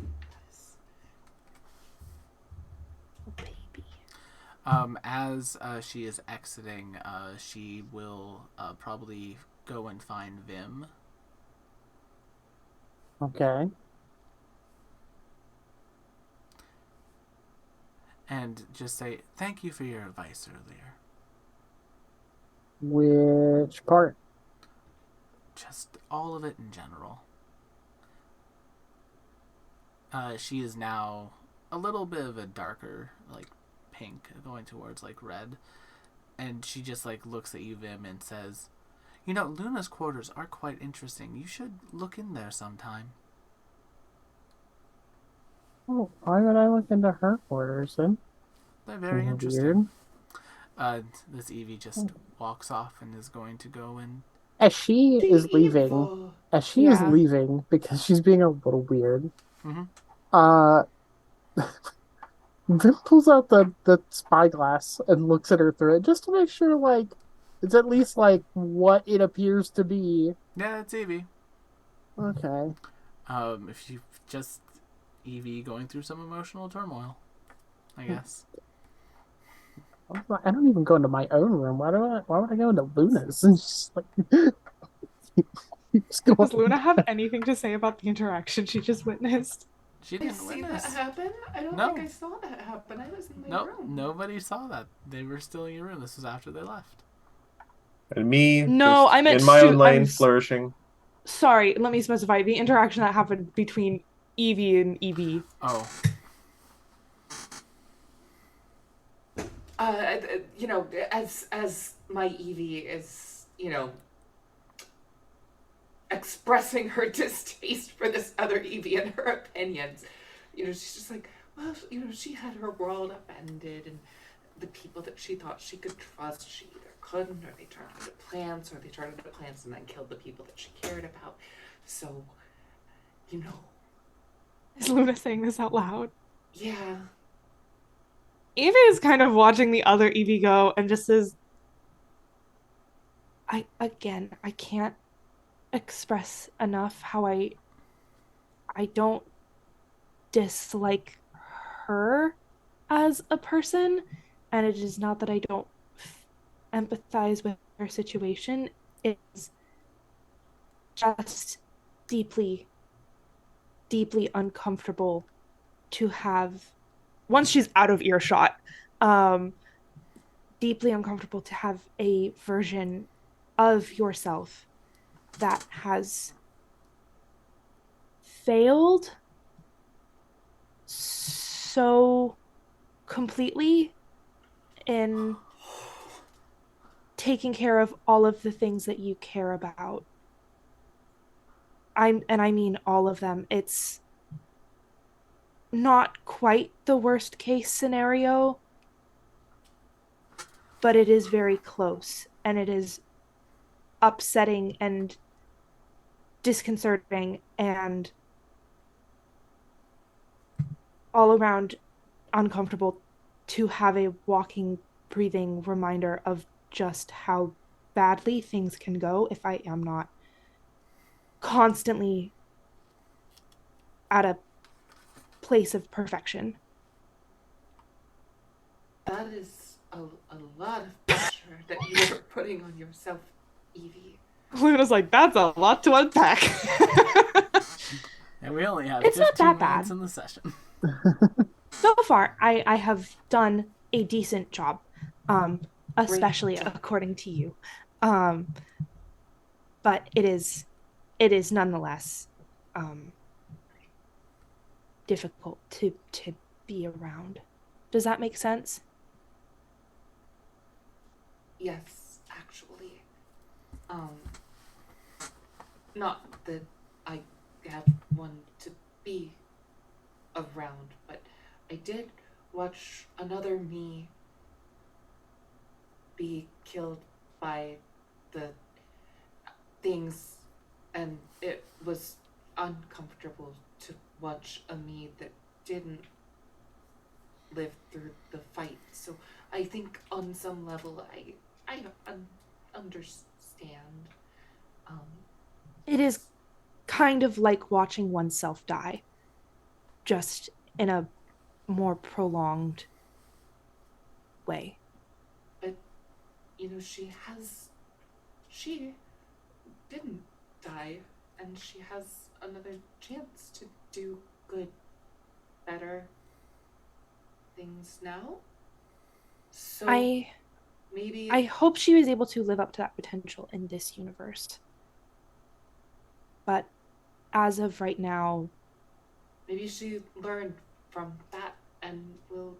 Oh, baby. As she is exiting, she will probably go and find Vim. Okay. And just say, thank you for your advice earlier. Which part? Just all of it in general. She is now a little bit of a darker, like, pink, going towards, like, red. And she just, like, looks at you, Vim, and says, you know, Luna's quarters are quite interesting. You should look in there sometime. Oh, why would I look into her quarters then? They're very interesting. This Evie just walks off and is going to go and... As she is leaving, because she's being a little weird, Vim pulls out the spyglass and looks at her through it just to make sure, like, it's at least, like, what it appears to be. Yeah, it's Evie. Okay. If you just... Evie going through some emotional turmoil, I guess. I don't even go into my own room. Why would I go into Luna's? And just like, does Luna have anything to say about the interaction she just witnessed? She didn't witness that happen. I don't think I saw that happen. I was in my room. Nobody saw that. They were still in your room. This was after they left. And me, no, I meant in my own lane, flourishing. Sorry, let me specify the interaction that happened between Evie and Evie. Oh. You know, as my Evie is, you know, expressing her distaste for this other Evie and her opinions, you know, she's just like, well, you know, she had her world upended, and the people that she thought she could trust, she either couldn't, or they turned into plants, or they turned into plants and then killed the people that she cared about. So, you know, Is Luna saying this out loud? Yeah. Evie is kind of watching the other Evie go and just says, I can't express enough how I don't dislike her as a person, and it is not that I don't empathize with her situation. It's just deeply, deeply uncomfortable to have, once she's out of earshot, um, deeply uncomfortable to have a version of yourself that has failed so completely in taking care of all of the things that you care about. I mean all of them. It's not quite the worst case scenario, but it is very close, and it is upsetting and disconcerting and all around uncomfortable to have a walking, breathing reminder of just how badly things can go if I am not constantly at a place of perfection. That is a lot of pressure that you are putting on yourself, Evie. Luna's like, that's a lot to unpack. And we only have It's 15 not that minutes bad. in the session. So far, I have done a decent job, especially job. according to you. But it is nonetheless difficult to be around. Does that make sense? Yes, actually. Not that I have one to be around, but I did watch another me be killed by the things, and it was uncomfortable to watch a me that didn't live through the fight. So I think on some level I understand. It is kind of like watching oneself die, just in a more prolonged way. But she didn't die, and she has another chance to do good, better things now. So maybe I hope she was able to live up to that potential in this universe. But as of right now, maybe she learned from that and will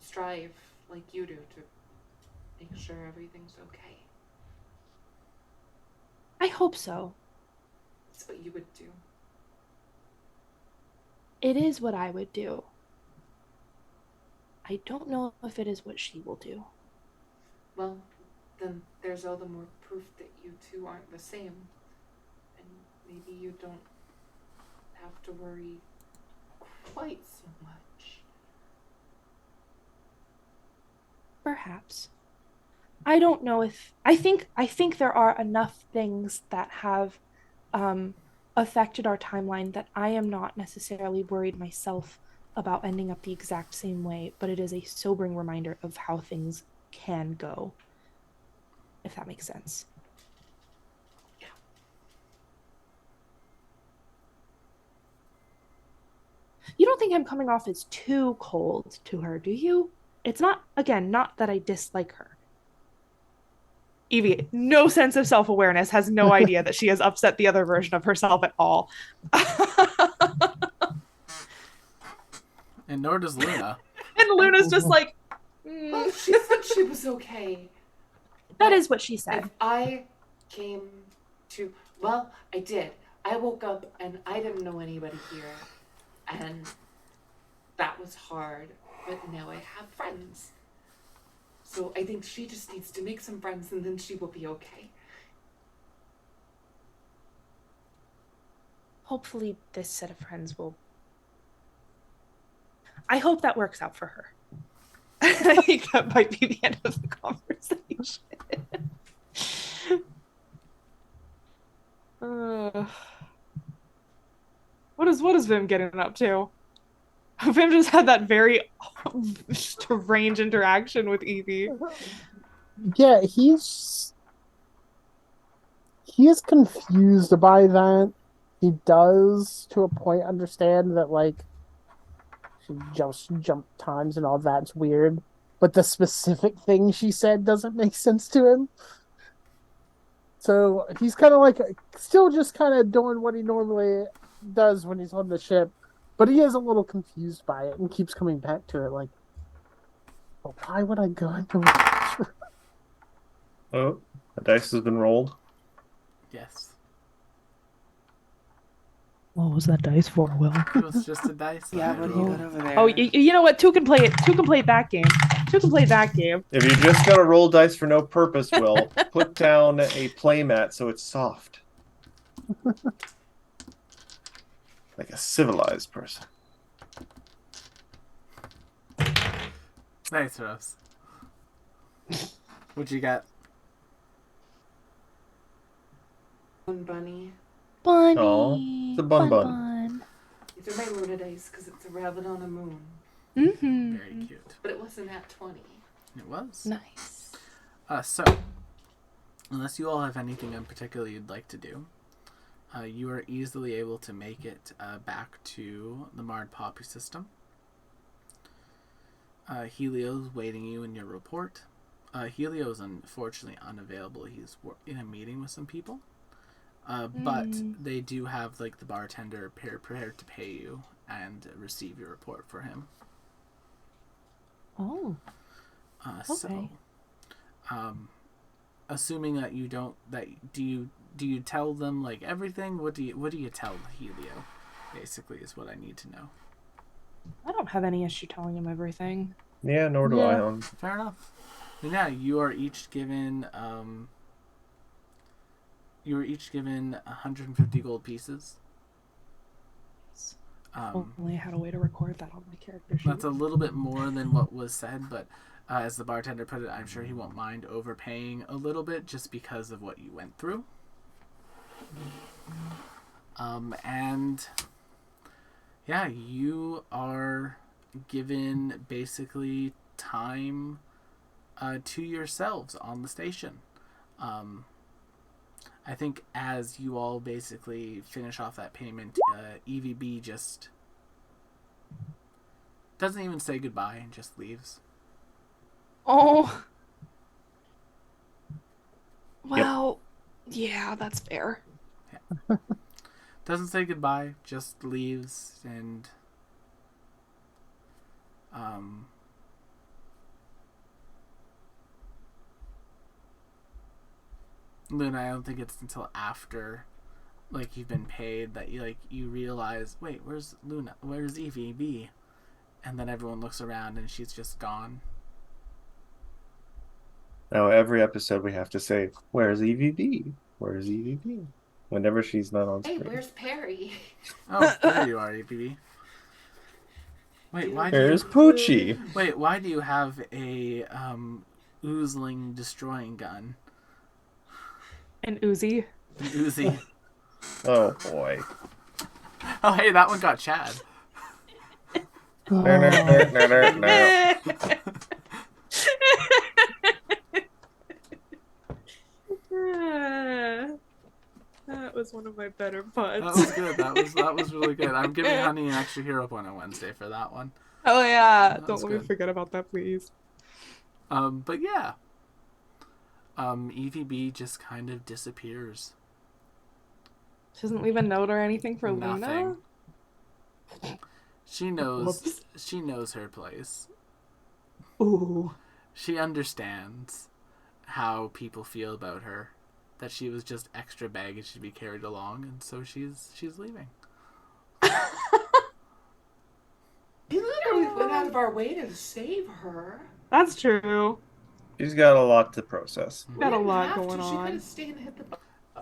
strive like you do to make sure everything's okay. I hope so. It's what you would do. It is what I would do. I don't know if it is what she will do. Well, then there's all the more proof that you two aren't the same. And maybe you don't have to worry quite so much. Perhaps. I don't know if I think there are enough things that have affected our timeline that I am not necessarily worried myself about ending up the exact same way, but it is a sobering reminder of how things can go, if that makes sense. Yeah. You don't think I'm coming off as too cold to her, do you? It's not, again, not that I dislike her. Evie, no sense of self-awareness, has no idea that she has upset the other version of herself at all. And nor does Luna. And Luna's just like, Well, she said she was okay. That is what she said. If I came to, well, I did. I woke up and I didn't know anybody here. And that was hard. But now I have friends. So I think she just needs to make some friends and then she will be okay. hopefully this set of friends will. I hope that works out for her. I think that might be the end of the conversation. What is Vim getting up to? Vim just had that very strange interaction with Evie. Yeah, he is confused by that. He does, to a point, understand that like she jump times and all that's weird, but the specific thing she said doesn't make sense to him. So he's kind of like still just kind of doing what he normally does when he's on the ship, but he is a little confused by it and keeps coming back to it like, well, why would I go into it? Oh, the dice has been rolled. Yes. What was that dice for, Will? It was just a dice. Yeah, what do you got over there? Oh, you know what? Two can play it. Two can play that game. Two can play that game. If you're just gonna roll dice for no purpose, Will, put down a playmat so it's soft. Like a civilized person. Nice, Rose. What you got? Bunny. Bunny. Oh, it's a bun. These are my Luna dice because it's a rabbit on a moon. Mm-hmm. Very cute. But it wasn't at 20. It was. Nice. So, unless you all have anything in particular you'd like to do, you are easily able to make it back to the Marred Poppy system. Helio's waiting you in your report. Helio's unfortunately unavailable. He's in a meeting with some people. But they do have like the bartender prepared to pay you and receive your report for him. Oh. Okay. So, assuming that you don't, do you tell them like everything? What do you tell Helio? Basically, is what I need to know. I don't have any issue telling him everything. Yeah, nor do I. Fair enough. And yeah, you are each given 150 gold pieces. Only had a way to record that on my character sheet. That's a little bit more than what was said, but as the bartender put it, I'm sure he won't mind overpaying a little bit just because of what you went through. And yeah, you are given basically time to yourselves on the station. I think as you all basically finish off that payment, EVB just doesn't even say goodbye and just leaves. Oh. Well, yeah, that's fair. Yeah. Doesn't say goodbye, just leaves, and Luna, I don't think it's until after like you've been paid that you realize, wait, where's Luna? Where's EVB? And then everyone looks around and she's just gone. Now every episode we have to say, "Where's EVB? Where's EVB?" Whenever she's not on screen. Hey, where's Perry? Oh, there you are, EVB. Wait, Where's Poochie? Wait, why do you have a oozling destroying gun? An Uzi. An Uzi. Oh boy. Oh hey, that one got Chad. No. That was one of my better puns. That was good. That was really good. I'm giving Honey an extra hero point on Wednesday for that one. Oh yeah, That don't was let me good. forget about that, please. But yeah. EVB just kind of disappears. She doesn't leave a note or anything for Nothing. Luna. She knows. Whoops. She knows her place. Ooh. She understands how people feel about her. That she was just extra baggage to be carried along, and so she's leaving. We literally went out of our way to save her. That's true. She's got a lot to process. Got a We didn't lot have going to. She could on. have stayed and hit the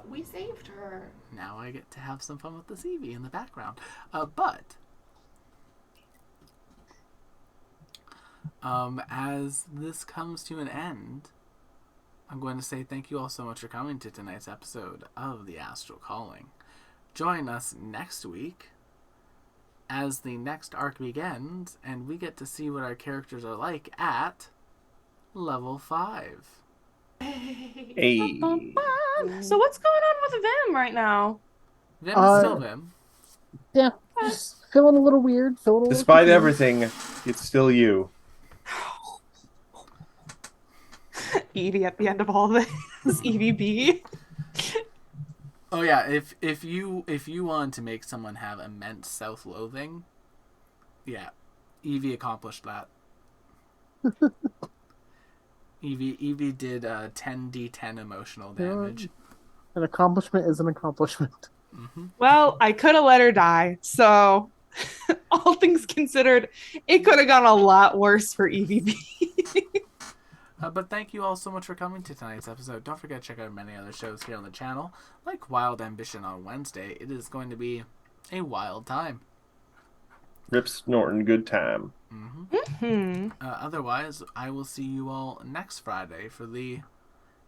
but we saved her. Now I get to have some fun with this Evie in the background. But as this comes to an end, I'm going to say thank you all so much for coming to tonight's episode of The Astral Calling. Join us next week as the next arc begins, and we get to see what our characters are like at level 5. Hey. So what's going on with Vim right now? Vim is still Vim. Yeah, just feeling a little weird. Despite everything, it's still you. Evie at the end of all this. EVB. Oh yeah, if you want to make someone have immense self-loathing, yeah, Evie accomplished that. Evie did 10d10 emotional damage. An accomplishment is an accomplishment. Mm-hmm. Well, I could have let her die, so all things considered, it could have gone a lot worse for EVB. But thank you all so much for coming to tonight's episode. Don't forget to check out many other shows here on the channel, like Wild Ambition on Wednesday. It is going to be a wild time. Rip snorting good time. Mm-hmm. Mm-hmm. Otherwise, I will see you all next Friday for the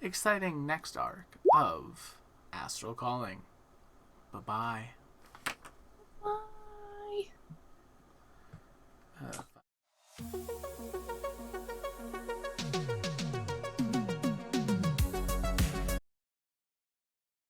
exciting next arc of Astral Calling. Bye-bye.